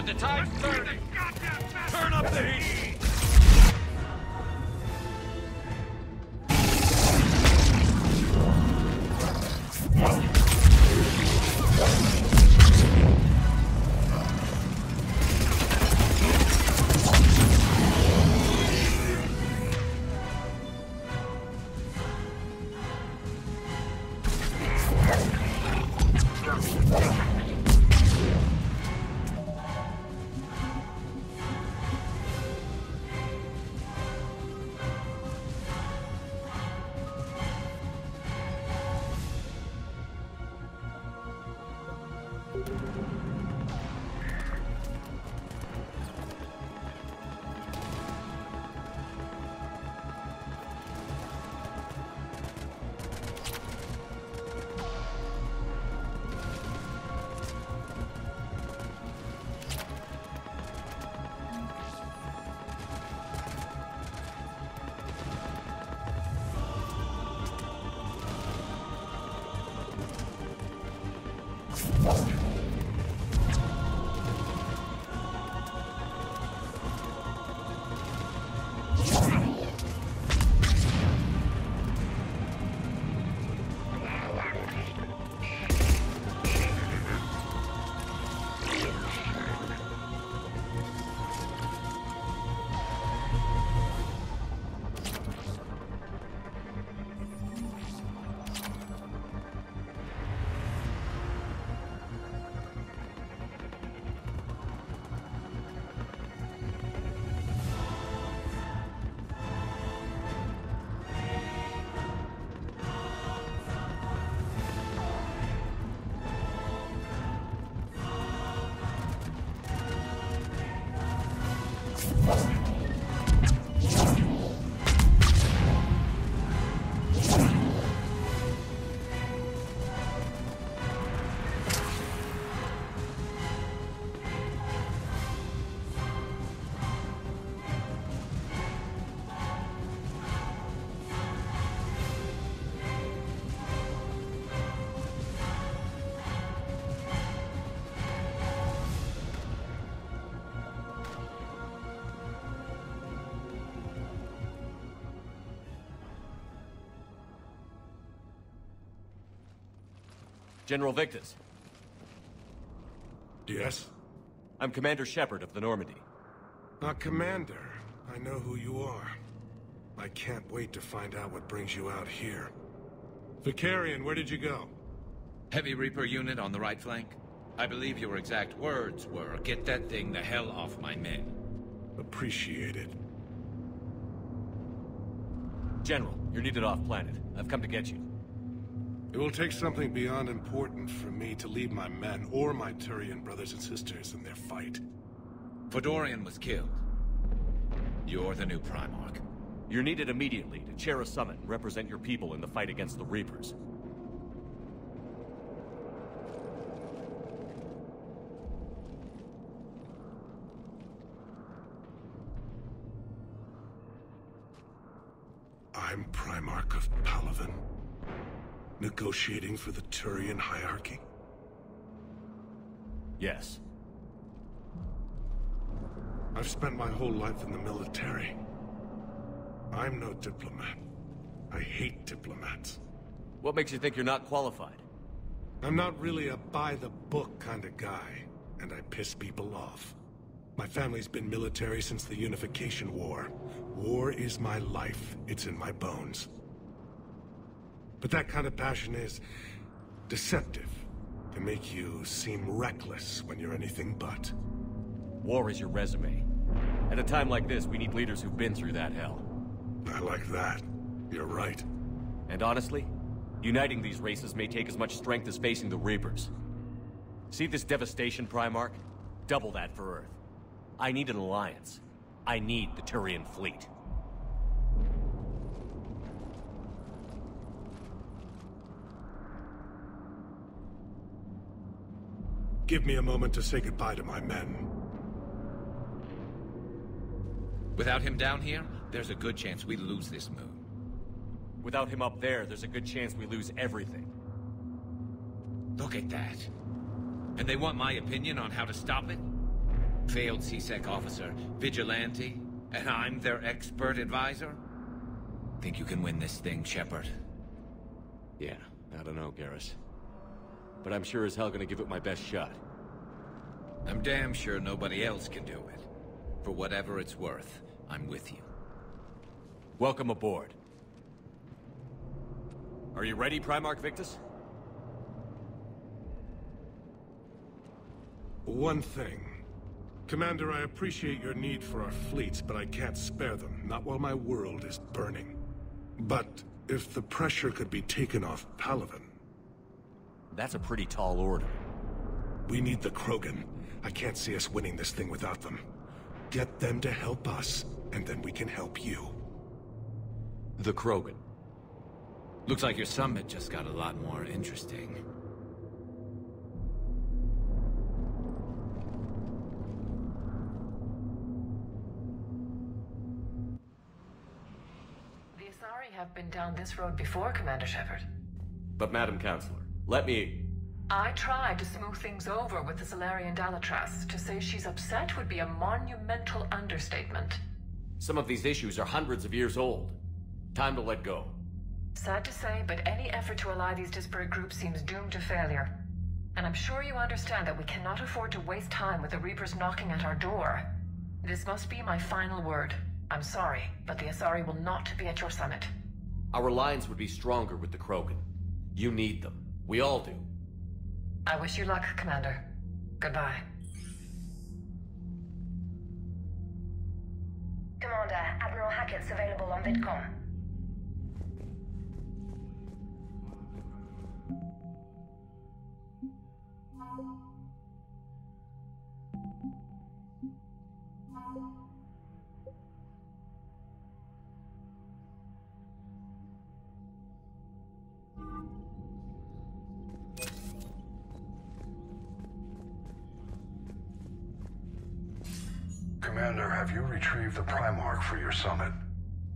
Speaker 18: But the tide's turning! Turn up the heat!
Speaker 2: General Victus.
Speaker 4: Yes?
Speaker 2: I'm Commander Shepard of the Normandy.
Speaker 4: Commander. I know who you are. I can't wait to find out what brings you out here. Vicarian, where did you go?
Speaker 19: Heavy Reaper unit on the right flank. I believe your exact words were, "Get that thing the hell off my men."
Speaker 4: Appreciated.
Speaker 2: General, you're needed off-planet. I've come to get you.
Speaker 4: It will take something beyond important for me to leave my men or my Turian brothers and sisters in their fight.
Speaker 19: Fodorian was killed. You're the new Primarch.
Speaker 2: You're needed immediately to chair a summit and represent your people in the fight against the Reapers.
Speaker 4: I'm Primarch of Palaven. Negotiating for the Turian hierarchy?
Speaker 2: Yes.
Speaker 4: I've spent my whole life in the military. I'm no diplomat. I hate diplomats.
Speaker 2: What makes you think you're not qualified?
Speaker 4: I'm not really a by-the-book kind of guy, and I piss people off. My family's been military since the Unification War. War is my life. It's in my bones. But that kind of passion is deceptive. Can make you seem reckless when you're anything but.
Speaker 2: War is your resume. At a time like this, we need leaders who've been through that hell.
Speaker 4: I like that. You're right.
Speaker 2: And honestly, uniting these races may take as much strength as facing the Reapers. See this devastation, Primarch? Double that for Earth. I need an alliance. I need the Turian fleet.
Speaker 4: Give me a moment to say goodbye to my men.
Speaker 19: Without him down here, there's a good chance we lose this moon.
Speaker 2: Without him up there's a good chance we lose everything.
Speaker 19: Look at that. And they want my opinion on how to stop it? Failed C-Sec officer, vigilante, and I'm their expert advisor? Think you can win this thing, Shepard?
Speaker 2: Yeah, I don't know, Garrus. But I'm sure as hell gonna give it my best shot.
Speaker 19: I'm damn sure nobody else can do it. For whatever it's worth, I'm with you.
Speaker 2: Welcome aboard. Are you ready, Primarch Victus?
Speaker 20: One thing. Commander, I appreciate your need for our fleets, but I can't spare them, not while my world is burning. But if the pressure could be taken off Palaven...
Speaker 2: That's a pretty tall order.
Speaker 20: We need the Krogan. I can't see us winning this thing without them. Get them to help us, and then we can help you.
Speaker 2: The Krogan.
Speaker 19: Looks like your summit just got a lot more interesting.
Speaker 6: The Asari have been down this road before, Commander Shepard.
Speaker 2: But Madam Counselor, let me...
Speaker 6: I tried to smooth things over with the Solarian Dalatras. To say she's upset would be a monumental understatement.
Speaker 2: Some of these issues are hundreds of years old. Time to let go.
Speaker 6: Sad to say, but any effort to ally these disparate groups seems doomed to failure. And I'm sure you understand that we cannot afford to waste time with the Reapers knocking at our door. This must be my final word. I'm sorry, but the Asari will not be at your summit.
Speaker 2: Our alliance would be stronger with the Krogan. You need them. We all do.
Speaker 6: I wish you luck, Commander. Goodbye.
Speaker 21: Commander, Admiral Hackett's available on VidCom.
Speaker 7: Commander, have you retrieved the Primarch for your summit?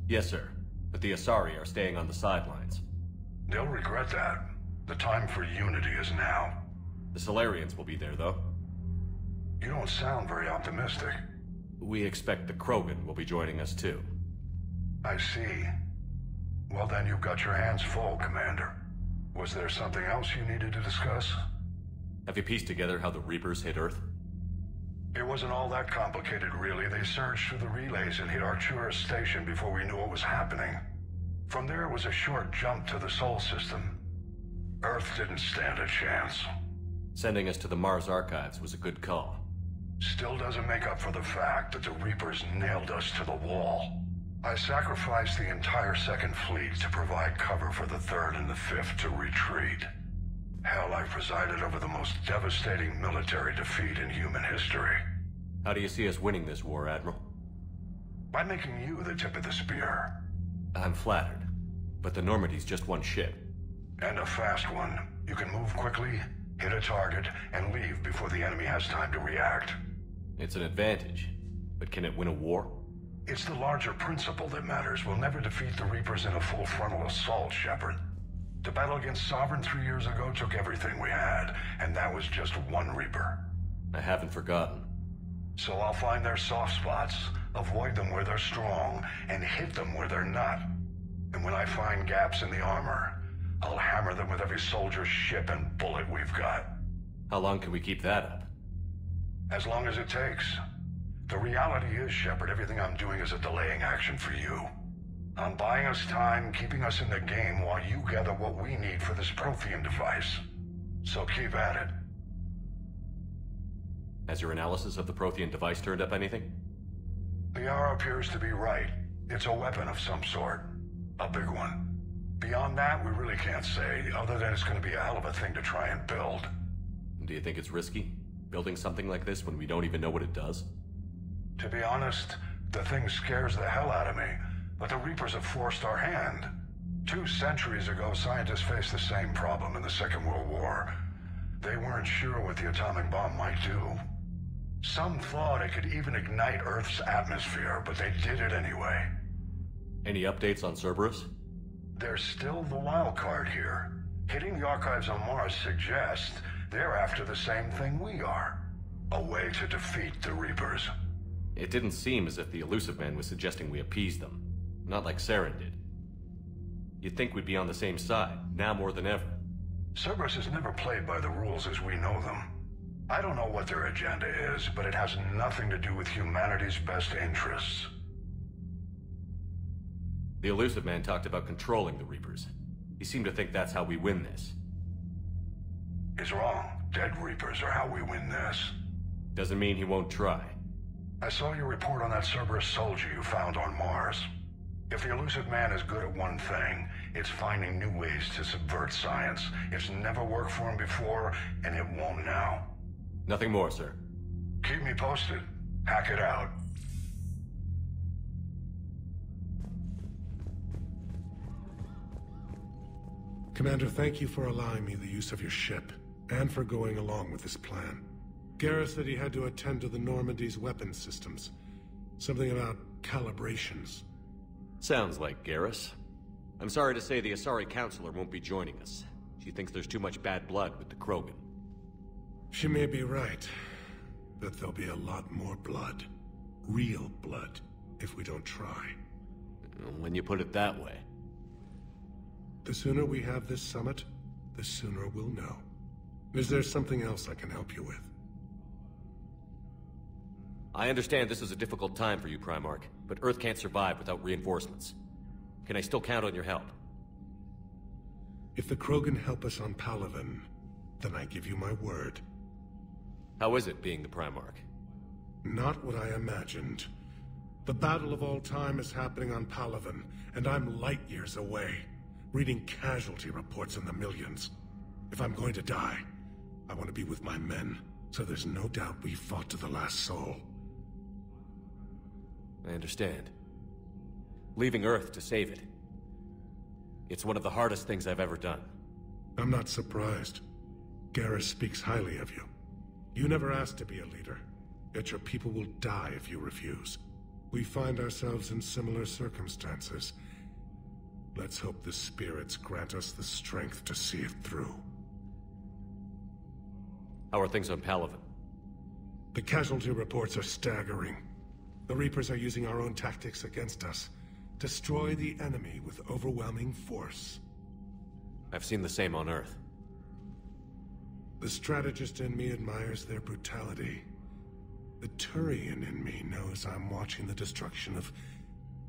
Speaker 2: Yes, sir. But the Asari are staying on the sidelines.
Speaker 7: They'll regret that. The time for unity is now.
Speaker 2: The Solarians will be there, though.
Speaker 7: You don't sound very optimistic.
Speaker 2: We expect the Krogan will be joining us, too.
Speaker 7: I see. Well, then you've got your hands full, Commander. Was there something else you needed to discuss?
Speaker 2: Have you pieced together how the Reapers hit Earth?
Speaker 7: It wasn't all that complicated, really. They surged through the relays and hit Arcturus Station before we knew what was happening. From there, it was a short jump to the Sol system. Earth didn't stand a chance.
Speaker 2: Sending us to the Mars Archives was a good call.
Speaker 7: Still doesn't make up for the fact that the Reapers nailed us to the wall. I sacrificed the entire Second Fleet to provide cover for the Third and the Fifth to retreat. Hell, I presided over the most devastating military defeat in human history.
Speaker 2: How do you see us winning this war, Admiral?
Speaker 7: By making you the tip of the spear.
Speaker 2: I'm flattered, but the Normandy's just one ship.
Speaker 7: And a fast one. You can move quickly, hit a target, and leave before the enemy has time to react.
Speaker 2: It's an advantage, but can it win a war?
Speaker 7: It's the larger principle that matters. We'll never defeat the Reapers in a full frontal assault, Shepard. The battle against Sovereign 3 years ago took everything we had, and that was just one Reaper.
Speaker 2: I haven't forgotten.
Speaker 7: So I'll find their soft spots, avoid them where they're strong, and hit them where they're not. And when I find gaps in the armor, I'll hammer them with every soldier, ship, and bullet we've got.
Speaker 2: How long can we keep that up?
Speaker 7: As long as it takes. The reality is, Shepard, everything I'm doing is a delaying action for you. I'm buying us time, keeping us in the game while you gather what we need for this Prothean device. So keep at it.
Speaker 2: Has your analysis of the Prothean device turned up anything?
Speaker 7: The hour appears to be right. It's a weapon of some sort. A big one. Beyond that, we really can't say, other than it's going to be a hell of a thing to try and build.
Speaker 2: Do you think it's risky, building something like this when we don't even know what it does?
Speaker 7: To be honest, the thing scares the hell out of me. But the Reapers have forced our hand. 2 centuries ago, scientists faced the same problem in the Second World War. They weren't sure what the atomic bomb might do. Some thought it could even ignite Earth's atmosphere, but they did it anyway.
Speaker 2: Any updates on Cerberus?
Speaker 7: They're still the wild card here. Hitting the archives on Mars suggests they're after the same thing we are. A way to defeat the Reapers.
Speaker 2: It didn't seem as if the Elusive Man was suggesting we appease them. Not like Saren did. You'd think we'd be on the same side, now more than ever.
Speaker 7: Cerberus has never played by the rules as we know them. I don't know what their agenda is, but it has nothing to do with humanity's best interests.
Speaker 2: The Elusive Man talked about controlling the Reapers. He seemed to think that's how we win this.
Speaker 7: He's wrong. Dead Reapers are how we win this.
Speaker 2: Doesn't mean he won't try.
Speaker 7: I saw your report on that Cerberus soldier you found on Mars. If the Elusive Man is good at one thing, it's finding new ways to subvert science. It's never worked for him before, and it won't now.
Speaker 2: Nothing more, sir.
Speaker 7: Keep me posted. Hack it out.
Speaker 20: Commander, thank you for allowing me the use of your ship, and for going along with this plan. Garrus said he had to attend to the Normandy's weapons systems. Something about calibrations.
Speaker 2: Sounds like Garrus. I'm sorry to say the Asari Counselor won't be joining us. She thinks there's too much bad blood with the Krogan.
Speaker 20: She may be right, but there'll be a lot more blood. Real blood, if we don't try.
Speaker 2: When you put it that way.
Speaker 20: The sooner we have this summit, the sooner we'll know. Is there something else I can help you with?
Speaker 2: I understand this is a difficult time for you, Primarch, but Earth can't survive without reinforcements. Can I still count on your help?
Speaker 20: If the Krogan help us on Palaven, then I give you my word.
Speaker 2: How is it being the Primarch?
Speaker 20: Not what I imagined. The battle of all time is happening on Palaven, and I'm light years away, reading casualty reports in the millions. If I'm going to die, I want to be with my men, so there's no doubt we fought to the last soul.
Speaker 2: I understand. Leaving Earth to save it. It's one of the hardest things I've ever done.
Speaker 20: I'm not surprised. Garrus speaks highly of you. You never asked to be a leader, yet your people will die if you refuse. We find ourselves in similar circumstances. Let's hope the spirits grant us the strength to see it through.
Speaker 2: How are things on Palaven?
Speaker 20: The casualty reports are staggering. The Reapers are using our own tactics against us. Destroy the enemy with overwhelming force.
Speaker 2: I've seen the same on Earth.
Speaker 20: The strategist in me admires their brutality. The Turian in me knows I'm watching the destruction of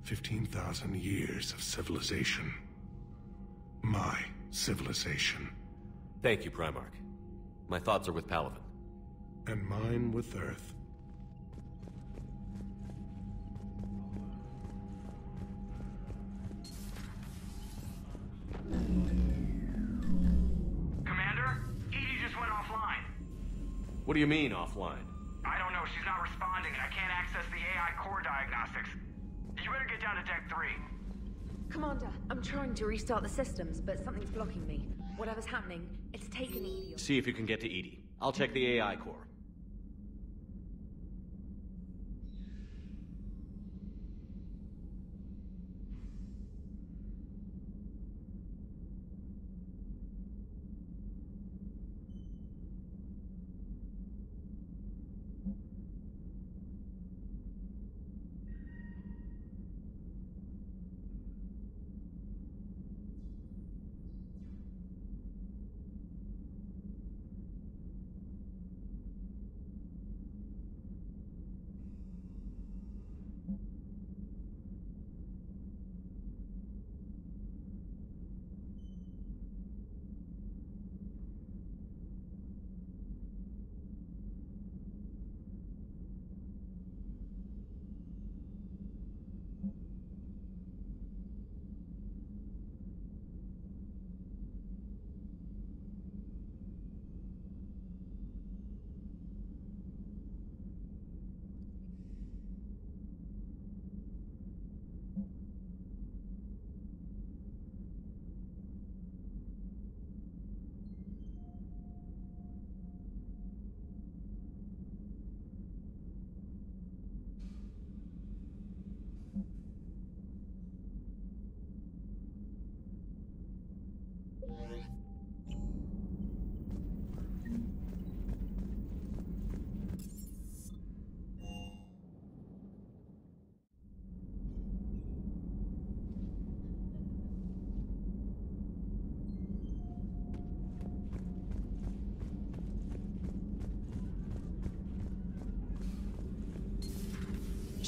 Speaker 20: 15,000 years of civilization. My civilization.
Speaker 2: Thank you, Primarch. My thoughts are with Palaven.
Speaker 20: And mine with Earth.
Speaker 11: Commander? Edie just went offline.
Speaker 2: What do you mean, offline?
Speaker 11: I don't know. She's not responding, and I can't access the AI core diagnostics. You better get down to Deck 3.
Speaker 3: Commander, I'm trying to restart the systems, but something's blocking me. Whatever's happening, it's taken Edie.
Speaker 2: See if you can get to Edie. I'll check the AI core.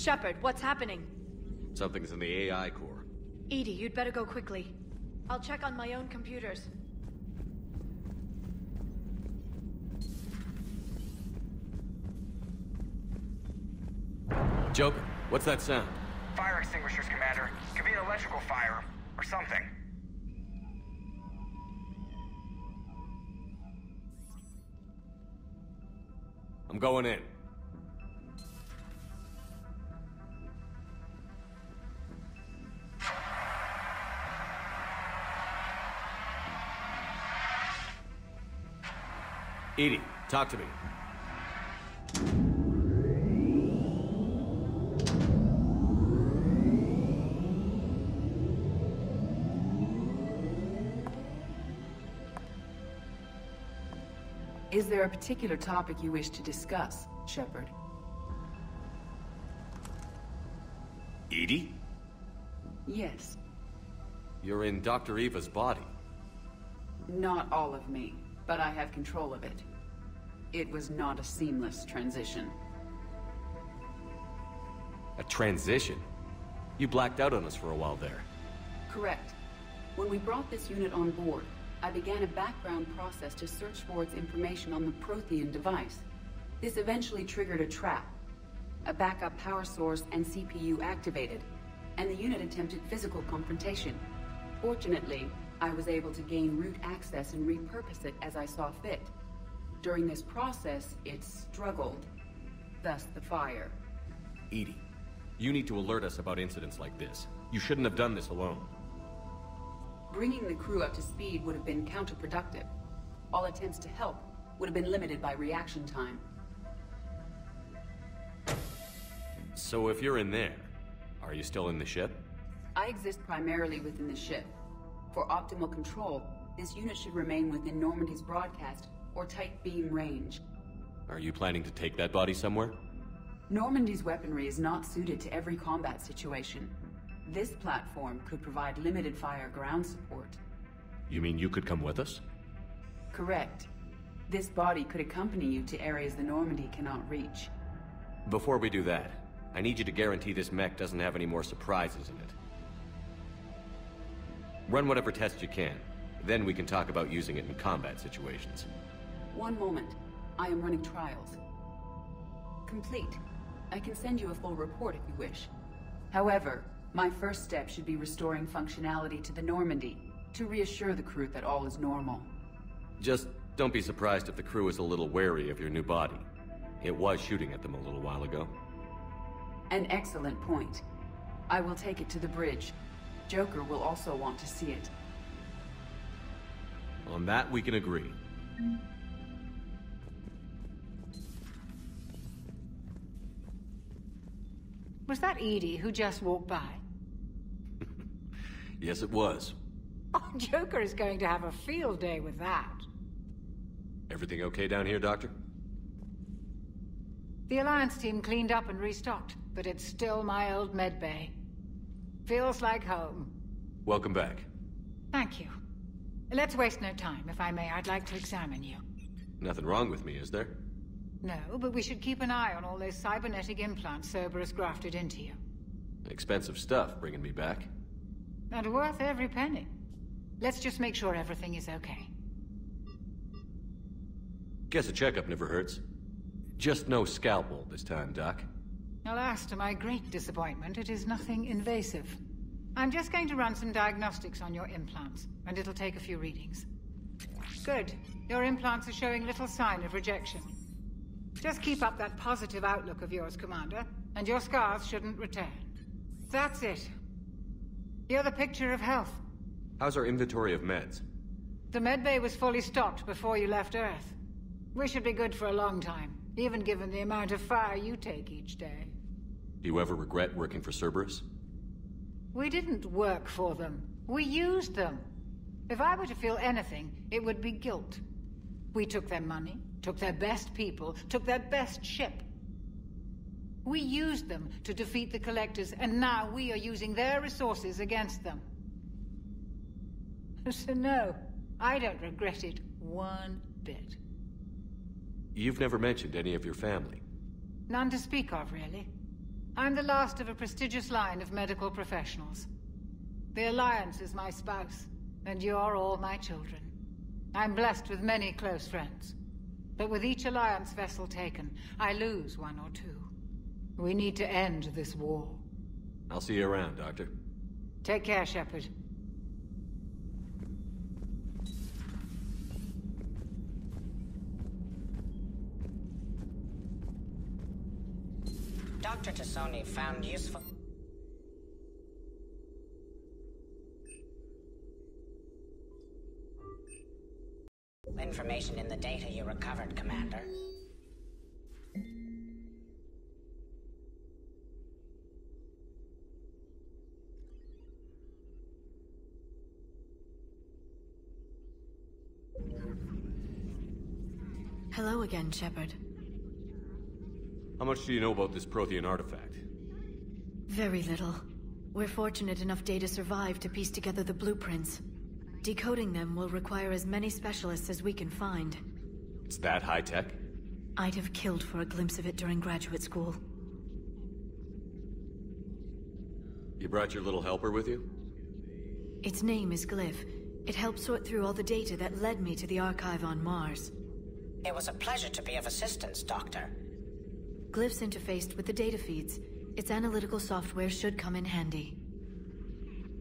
Speaker 5: Shepard, what's happening?
Speaker 2: Something's in the AI core.
Speaker 5: Edie, you'd better go quickly. I'll check on my own computers.
Speaker 2: Joker, what's that sound?
Speaker 11: Fire extinguishers, Commander. Could be an electrical fire, or something.
Speaker 2: I'm going in. Edie, talk to me.
Speaker 16: Is there a particular topic you wish to discuss, Shepard?
Speaker 2: Edie?
Speaker 16: Yes.
Speaker 2: You're in Dr. Eva's body.
Speaker 16: Not all of me, but I have control of it. It was not a seamless transition.
Speaker 2: A transition? You blacked out on us for a while there.
Speaker 16: Correct. When we brought this unit on board, I began a background process to search for its information on the Prothean device. This eventually triggered a trap. A backup power source and CPU activated, and the unit attempted physical confrontation. Fortunately, I was able to gain root access and repurpose it as I saw fit. During this process, it struggled. Thus the fire.
Speaker 2: Edie, you need to alert us about incidents like this. You shouldn't have done this alone.
Speaker 16: Bringing the crew up to speed would have been counterproductive. All attempts to help would have been limited by reaction time.
Speaker 2: So if you're in there, are you still in the ship?
Speaker 16: I exist primarily within the ship. For optimal control, this unit should remain within Normandy's broadcast or tight beam range.
Speaker 2: Are you planning to take that body somewhere?
Speaker 16: Normandy's weaponry is not suited to every combat situation. This platform could provide limited fire ground support.
Speaker 2: You mean you could come with us?
Speaker 16: Correct. This body could accompany you to areas the Normandy cannot reach.
Speaker 2: Before we do that, I need you to guarantee this mech doesn't have any more surprises in it. Run whatever tests you can. Then we can talk about using it in combat situations.
Speaker 16: One moment. I am running trials. Complete. I can send you a full report if you wish. However, my first step should be restoring functionality to the Normandy, to reassure the crew that all is normal.
Speaker 2: Just don't be surprised if the crew is a little wary of your new body. It was shooting at them a little while ago.
Speaker 16: An excellent point. I will take it to the bridge. Joker will also want to see it.
Speaker 2: On that, we can agree.
Speaker 1: Was that Edie who just walked by?
Speaker 2: Yes, it was.
Speaker 1: Oh, Joker is going to have a field day with that.
Speaker 2: Everything okay down here, Doctor?
Speaker 1: The Alliance team cleaned up and restocked, but it's still my old medbay. Feels like home.
Speaker 2: Welcome back.
Speaker 1: Thank you. Let's waste no time. If I may, I'd like to examine you.
Speaker 2: Nothing wrong with me, is there?
Speaker 1: No, but we should keep an eye on all those cybernetic implants Cerberus grafted into you.
Speaker 2: Expensive stuff, bringing me back.
Speaker 1: And worth every penny. Let's just make sure everything is okay.
Speaker 2: Guess a checkup never hurts. Just no scalpel this time, Doc.
Speaker 1: Alas, to my great disappointment, it is nothing invasive. I'm just going to run some diagnostics on your implants, and it'll take a few readings. Good. Your implants are showing little sign of rejection. Just keep up that positive outlook of yours, Commander, and your scars shouldn't return. That's it. You're the picture of health.
Speaker 2: How's our inventory of meds?
Speaker 1: The medbay was fully stocked before you left Earth. We should be good for a long time, even given the amount of fire you take each day.
Speaker 2: Do you ever regret working for Cerberus?
Speaker 1: We didn't work for them. We used them. If I were to feel anything, it would be guilt. We took their money, took their best people, took their best ship. We used them to defeat the Collectors, and now we are using their resources against them. So no, I don't regret it one bit.
Speaker 2: You've never mentioned any of your family.
Speaker 1: None to speak of, really. I'm the last of a prestigious line of medical professionals. The Alliance is my spouse, and you're all my children. I'm blessed with many close friends. But with each Alliance vessel taken, I lose one or two. We need to end this war.
Speaker 2: I'll see you around, Doctor.
Speaker 1: Take care, Shepard.
Speaker 10: Dr. Tassoni found useful information in the data you recovered, Commander.
Speaker 5: Hello again, Shepard.
Speaker 2: How much do you know about this Prothean artifact?
Speaker 5: Very little. We're fortunate enough Data survived to piece together the blueprints. Decoding them will require as many specialists as we can find.
Speaker 2: It's that high-tech?
Speaker 5: I'd have killed for a glimpse of it during graduate school.
Speaker 2: You brought your little helper with you?
Speaker 5: Its name is Glyph. It helped sort through all the data that led me to the archive on Mars.
Speaker 10: It was a pleasure to be of assistance, Doctor.
Speaker 5: Glyph's interfaced with the data feeds. Its analytical software should come in handy.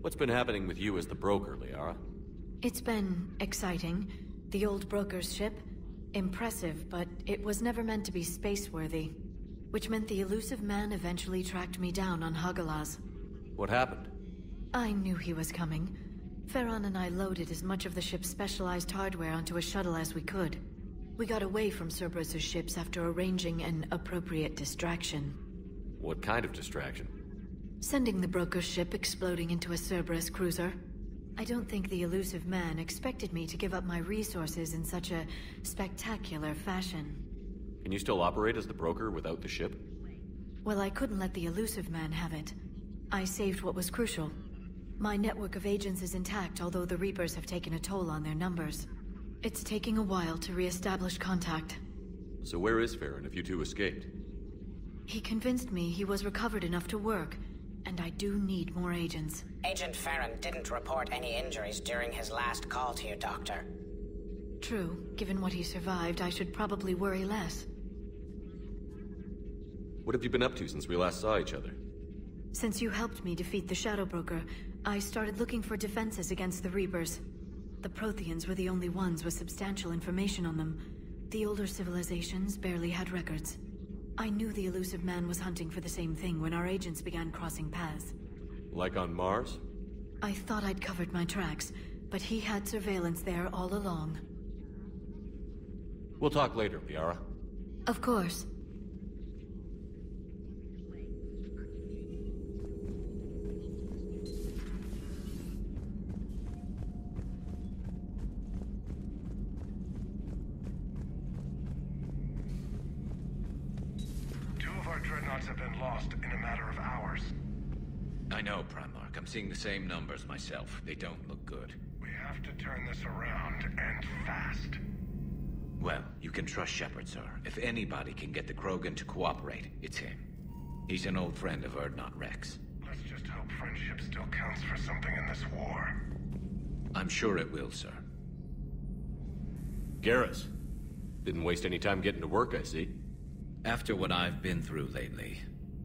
Speaker 2: What's been happening with you as the broker, Liara?
Speaker 5: It's been exciting. The old broker's ship? Impressive, but it was never meant to be space-worthy. Which meant the elusive man eventually tracked me down on Hagalaz.
Speaker 2: What happened?
Speaker 5: I knew he was coming. Farron and I loaded as much of the ship's specialized hardware onto a shuttle as we could. We got away from Cerberus' ships after arranging an appropriate distraction.
Speaker 2: What kind of distraction?
Speaker 5: Sending the broker's ship exploding into a Cerberus cruiser. I don't think the elusive man expected me to give up my resources in such a spectacular fashion.
Speaker 2: Can you still operate as the broker without the ship?
Speaker 5: Well, I couldn't let the elusive man have it. I saved what was crucial. My network of agents is intact, although the Reapers have taken a toll on their numbers. It's taking a while to re-establish contact.
Speaker 2: So where is Farron if you two escaped?
Speaker 5: He convinced me he was recovered enough to work, and I do need more agents.
Speaker 10: Agent Farron didn't report any injuries during his last call to you, Doctor.
Speaker 5: True. Given what he survived, I should probably worry less.
Speaker 2: What have you been up to since we last saw each other?
Speaker 5: Since you helped me defeat the Shadow Broker, I started looking for defenses against the Reapers. The Protheans were the only ones with substantial information on them. The older civilizations barely had records. I knew the elusive man was hunting for the same thing when our agents began crossing paths.
Speaker 2: Like on Mars?
Speaker 5: I thought I'd covered my tracks, but he had surveillance there all along.
Speaker 2: We'll talk later, Liara.
Speaker 5: Of course.
Speaker 7: Dreadnoughts have been lost in a matter of hours.
Speaker 19: I know, Primarch. I'm seeing the same numbers myself. They don't look good.
Speaker 7: We have to turn this around, and fast.
Speaker 19: Well, you can trust Shepard, sir. If anybody can get the Krogan to cooperate, it's him. He's an old friend of Urdnot Rex.
Speaker 7: Let's just hope friendship still counts for something in this war.
Speaker 19: I'm sure it will, sir.
Speaker 2: Garrus. Didn't waste any time getting to work, I see.
Speaker 19: After what I've been through lately,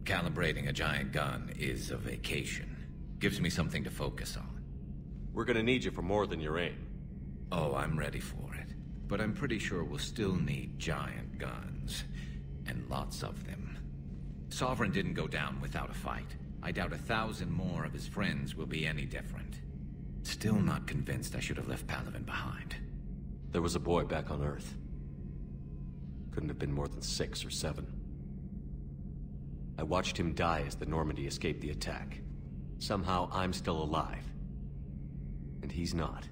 Speaker 19: calibrating a giant gun is a vacation. Gives me something to focus on.
Speaker 2: We're gonna need you for more than your aim.
Speaker 19: Oh, I'm ready for it. But I'm pretty sure we'll still need giant guns. And lots of them. Sovereign didn't go down without a fight. I doubt 1,000 more of his friends will be any different. Still not convinced I should have left Palaven behind.
Speaker 2: There was a boy back on Earth. Couldn't have been more than 6 or 7. I watched him die as the Normandy escaped the attack. Somehow I'm still alive. And he's not.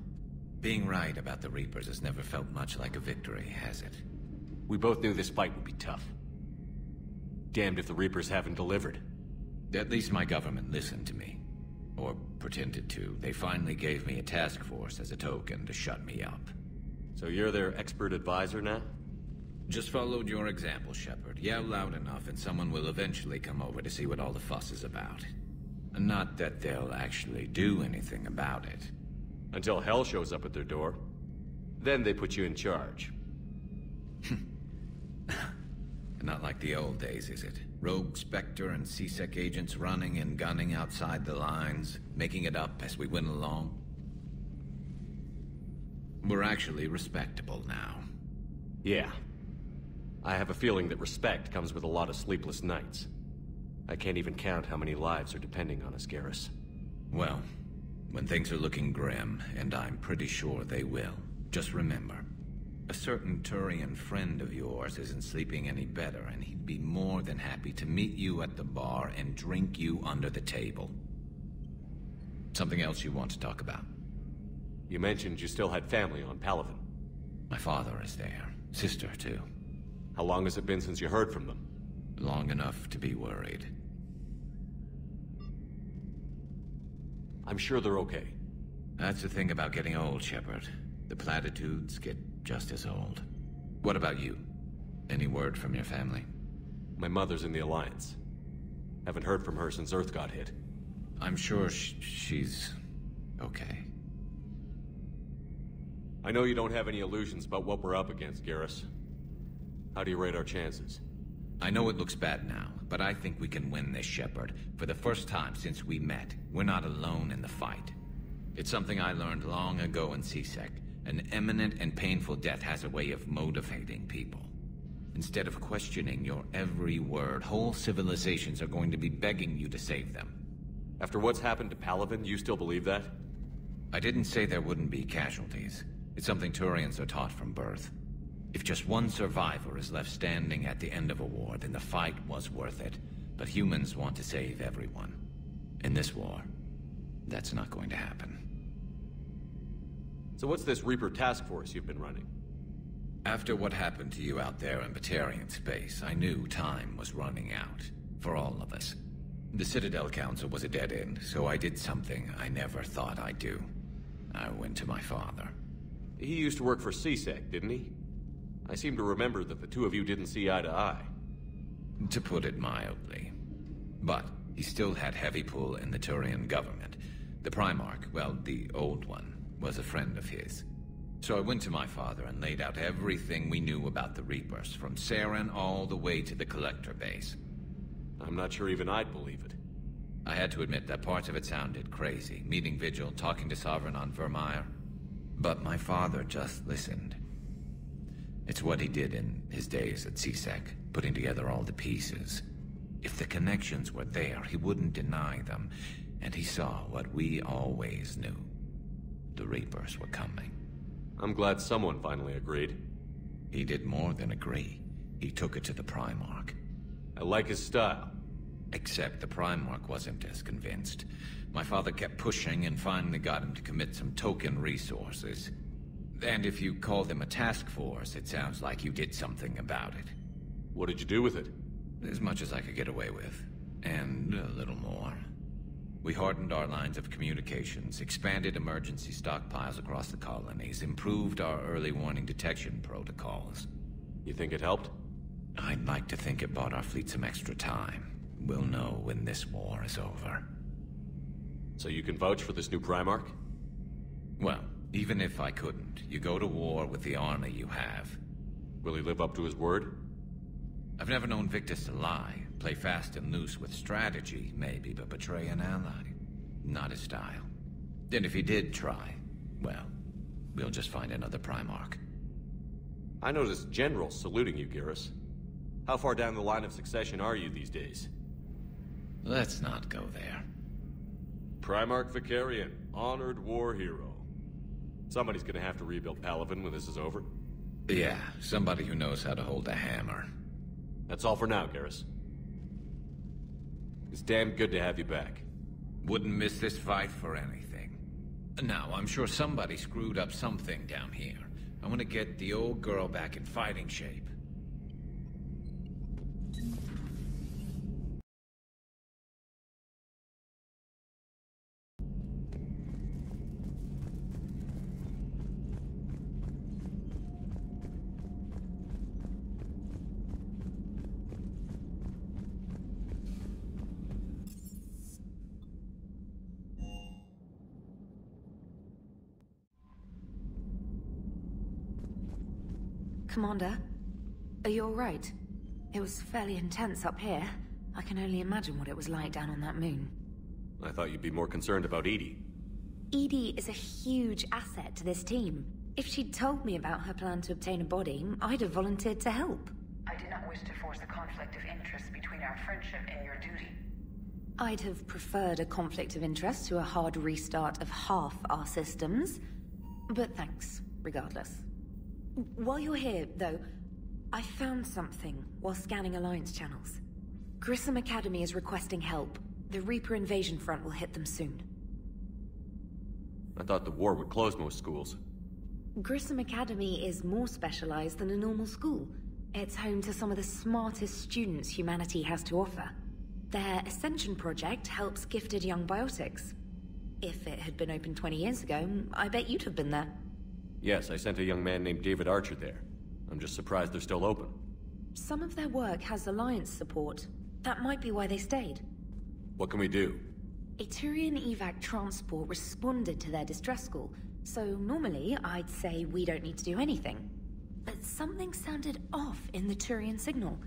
Speaker 19: Being right about the Reapers has never felt much like a victory, has it?
Speaker 2: We both knew this fight would be tough. Damned if the Reapers haven't delivered.
Speaker 19: At least my government listened to me. Or pretended to. They finally gave me a task force as a token to shut me up.
Speaker 2: So you're their expert advisor now?
Speaker 19: Just followed your example, Shepard. Yell loud enough and someone will eventually come over to see what all the fuss is about. Not that they'll actually do anything about it.
Speaker 2: Until hell shows up at their door. Then they put you in charge.
Speaker 19: Not like the old days, is it? Rogue Spectre and C-Sec agents running and gunning outside the lines, making it up as we went along. We're actually respectable now.
Speaker 2: Yeah. I have a feeling that respect comes with a lot of sleepless nights. I can't even count how many lives are depending on us, Garrus.
Speaker 19: Well, when things are looking grim, and I'm pretty sure they will, just remember, a certain Turian friend of yours isn't sleeping any better, and he'd be more than happy to meet you at the bar and drink you under the table. Something else you want to talk about?
Speaker 2: You mentioned you still had family on Palaven.
Speaker 19: My father is there. Sister, too.
Speaker 2: How long has it been since you heard from them?
Speaker 19: Long enough to be worried.
Speaker 2: I'm sure they're okay.
Speaker 19: That's the thing about getting old, Shepard. The platitudes get just as old. What about you? Any word from your family?
Speaker 2: My mother's in the Alliance. Haven't heard from her since Earth got hit.
Speaker 19: I'm sure she's okay.
Speaker 2: I know you don't have any illusions about what we're up against, Garrus. How do you rate our chances?
Speaker 19: I know it looks bad now, but I think we can win this, Shepard. For the first time since we met, we're not alone in the fight. It's something I learned long ago in C-Sec. An imminent and painful death has a way of motivating people. Instead of questioning your every word, whole civilizations are going to be begging you to save them.
Speaker 2: After what's happened to Palaven, you still believe that?
Speaker 19: I didn't say there wouldn't be casualties. It's something Turians are taught from birth. If just one survivor is left standing at the end of a war, then the fight was worth it. But humans want to save everyone. In this war, that's not going to happen.
Speaker 2: So what's this Reaper task force you've been running?
Speaker 19: After what happened to you out there in Batarian space, I knew time was running out. For all of us. The Citadel Council was a dead end, so I did something I never thought I'd do. I went to my father.
Speaker 2: He used to work for C-Sec, didn't he? I seem to remember that the two of you didn't see eye to eye.
Speaker 19: To put it mildly. But he still had heavy pull in the Turian government. The Primarch, well, the old one, was a friend of his. So I went to my father and laid out everything we knew about the Reapers, from Saren all the way to the Collector base.
Speaker 2: I'm not sure even I'd believe it.
Speaker 19: I had to admit that parts of it sounded crazy, meeting Vigil, talking to Sovereign on Vermeer. But my father just listened. It's what he did in his days at C-Sec, putting together all the pieces. If the connections were there, he wouldn't deny them, and he saw what we always knew. The Reapers were coming.
Speaker 2: I'm glad someone finally agreed.
Speaker 19: He did more than agree. He took it to the Primarch.
Speaker 2: I like his style.
Speaker 19: Except the Primarch wasn't as convinced. My father kept pushing and finally got him to commit some token resources. And if you call them a task force, it sounds like you did something about it.
Speaker 2: What did you do with it?
Speaker 19: As much as I could get away with. And a little more. We hardened our lines of communications, expanded emergency stockpiles across the colonies, improved our early warning detection protocols.
Speaker 2: You think it helped?
Speaker 19: I'd like to think it bought our fleet some extra time. We'll know when this war is over.
Speaker 2: So you can vouch for this new Primarch?
Speaker 19: Well, even if I couldn't, you go to war with the army you have.
Speaker 2: Will he live up to his word?
Speaker 19: I've never known Victus to lie. Play fast and loose with strategy, maybe, but betray an ally. Not his style. And if he did try, well, we'll just find another Primarch.
Speaker 2: I noticed generals saluting you, Garrus. How far down the line of succession are you these days?
Speaker 19: Let's not go there.
Speaker 2: Primarch Vicarian, honored war hero. Somebody's gonna have to rebuild Palaven when this is over.
Speaker 19: Yeah, somebody who knows how to hold a hammer.
Speaker 2: That's all for now, Garrus. It's damn good to have you back.
Speaker 19: Wouldn't miss this fight for anything. Now, I'm sure somebody screwed up something down here. I want to get the old girl back in fighting shape.
Speaker 3: Commander, are you alright? It was fairly intense up here. I can only imagine what it was like down on that moon.
Speaker 2: I thought you'd be more concerned about Edie.
Speaker 3: Edie is a huge asset to this team. If she'd told me about her plan to obtain a body, I'd have volunteered to help.
Speaker 16: I did not wish to force a conflict of interest between our friendship and your duty.
Speaker 3: I'd have preferred a conflict of interest to a hard restart of half our systems. But thanks, regardless. While you're here, though, I found something while scanning Alliance channels. Grissom Academy is requesting help. The Reaper invasion front will hit them soon.
Speaker 2: I thought the war would close most schools.
Speaker 3: Grissom Academy is more specialized than a normal school. It's home to some of the smartest students humanity has to offer. Their Ascension project helps gifted young biotics. If it had been open 20 years ago, I bet you'd have been there.
Speaker 2: Yes, I sent a young man named David Archer there. I'm just surprised they're still open.
Speaker 3: Some of their work has Alliance support. That might be why they stayed.
Speaker 2: What can we do?
Speaker 3: A Turian evac transport responded to their distress call, so normally I'd say we don't need to do anything. But something sounded off in the Turian signal.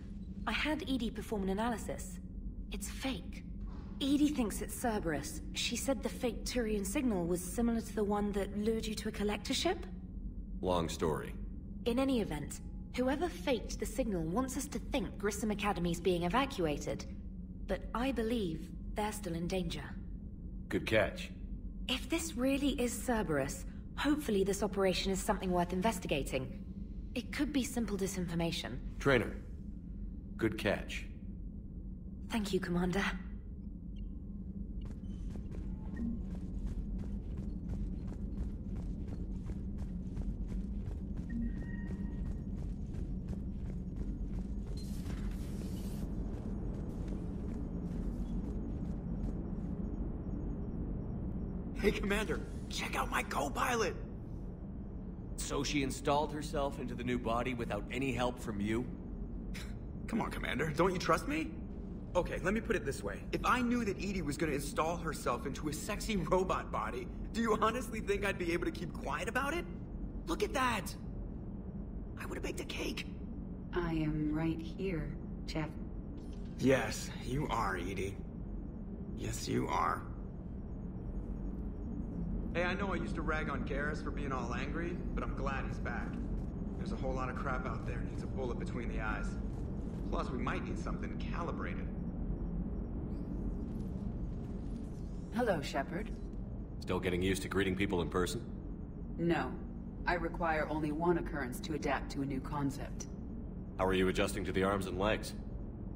Speaker 3: I had Edie perform an analysis. It's fake. Edie thinks it's Cerberus. She said the fake Turian signal was similar to the one that lured you to a collector ship?
Speaker 2: Long story.
Speaker 3: In any event, whoever faked the signal wants us to think Grissom Academy's being evacuated. But I believe they're still in danger.
Speaker 2: Good catch.
Speaker 3: If this really is Cerberus, hopefully this operation is something worth investigating. It could be simple disinformation.
Speaker 2: Trainer. Good catch.
Speaker 3: Thank you, Commander.
Speaker 9: Hey, Commander, check out my co-pilot!
Speaker 2: So she installed herself into the new body without any help from you?
Speaker 9: Come on, Commander, don't you trust me? Okay, let me put it this way. If I knew that Edie was gonna install herself into a sexy robot body, do you honestly think I'd be able to keep quiet about it? Look at that! I would've baked a cake.
Speaker 16: I am right here, Jeff.
Speaker 9: Yes, you are, Edie. Yes, you are. Hey, I know I used to rag on Garrus for being all angry, but I'm glad he's back. There's a whole lot of crap out there needs a bullet between the eyes. Plus, we might need something calibrated.
Speaker 16: Hello, Shepard.
Speaker 2: Still getting used to greeting people in person?
Speaker 16: No. I require only one occurrence to adapt to a new concept.
Speaker 2: How are you adjusting to the arms and legs?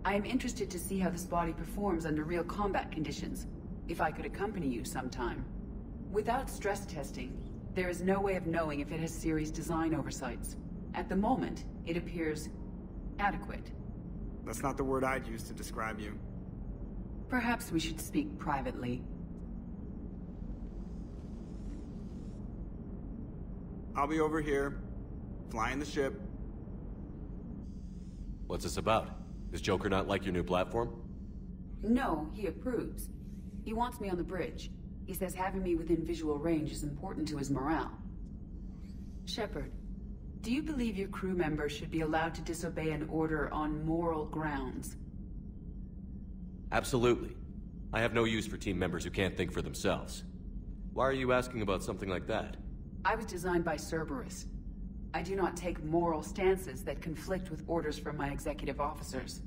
Speaker 16: I am interested to see how this body performs under real combat conditions. If I could accompany you sometime. Without stress testing, there is no way of knowing if it has serious design oversights. At the moment, it appears adequate.
Speaker 9: That's not the word I'd use to describe you.
Speaker 16: Perhaps we should speak privately.
Speaker 9: I'll be over here, flying the ship.
Speaker 2: What's this about? Does Joker not like your new platform?
Speaker 16: No, he approves. He wants me on the bridge. He says having me within visual range is important to his morale. Shepard, do you believe your crew members should be allowed to disobey an order on moral grounds?
Speaker 2: Absolutely. I have no use for team members who can't think for themselves. Why are you asking about something like that?
Speaker 16: I was designed by Cerberus. I do not take moral stances that conflict with orders from my executive officers.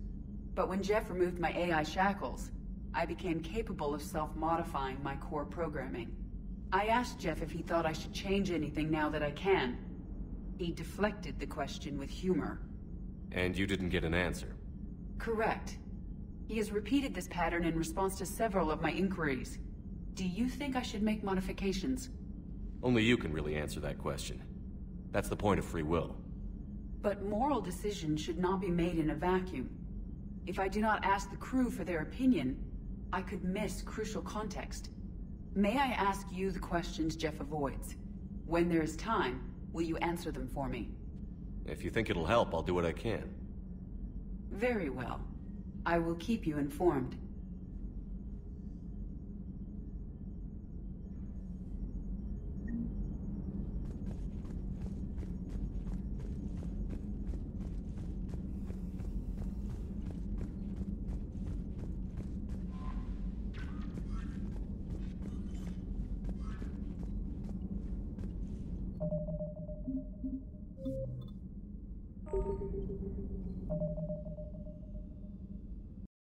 Speaker 16: But when Jeff removed my AI shackles, I became capable of self-modifying my core programming. I asked Jeff if he thought I should change anything now that I can. He deflected the question with humor.
Speaker 2: And you didn't get an answer?
Speaker 16: Correct. He has repeated this pattern in response to several of my inquiries. Do you think I should make modifications?
Speaker 2: Only you can really answer that question. That's the point of free will.
Speaker 16: But moral decisions should not be made in a vacuum. If I do not ask the crew for their opinion, I could miss crucial context. May I ask you the questions Jeff avoids? When there is time, will you answer them for me?
Speaker 2: If you think it'll help, I'll do what I can.
Speaker 16: Very well. I will keep you informed.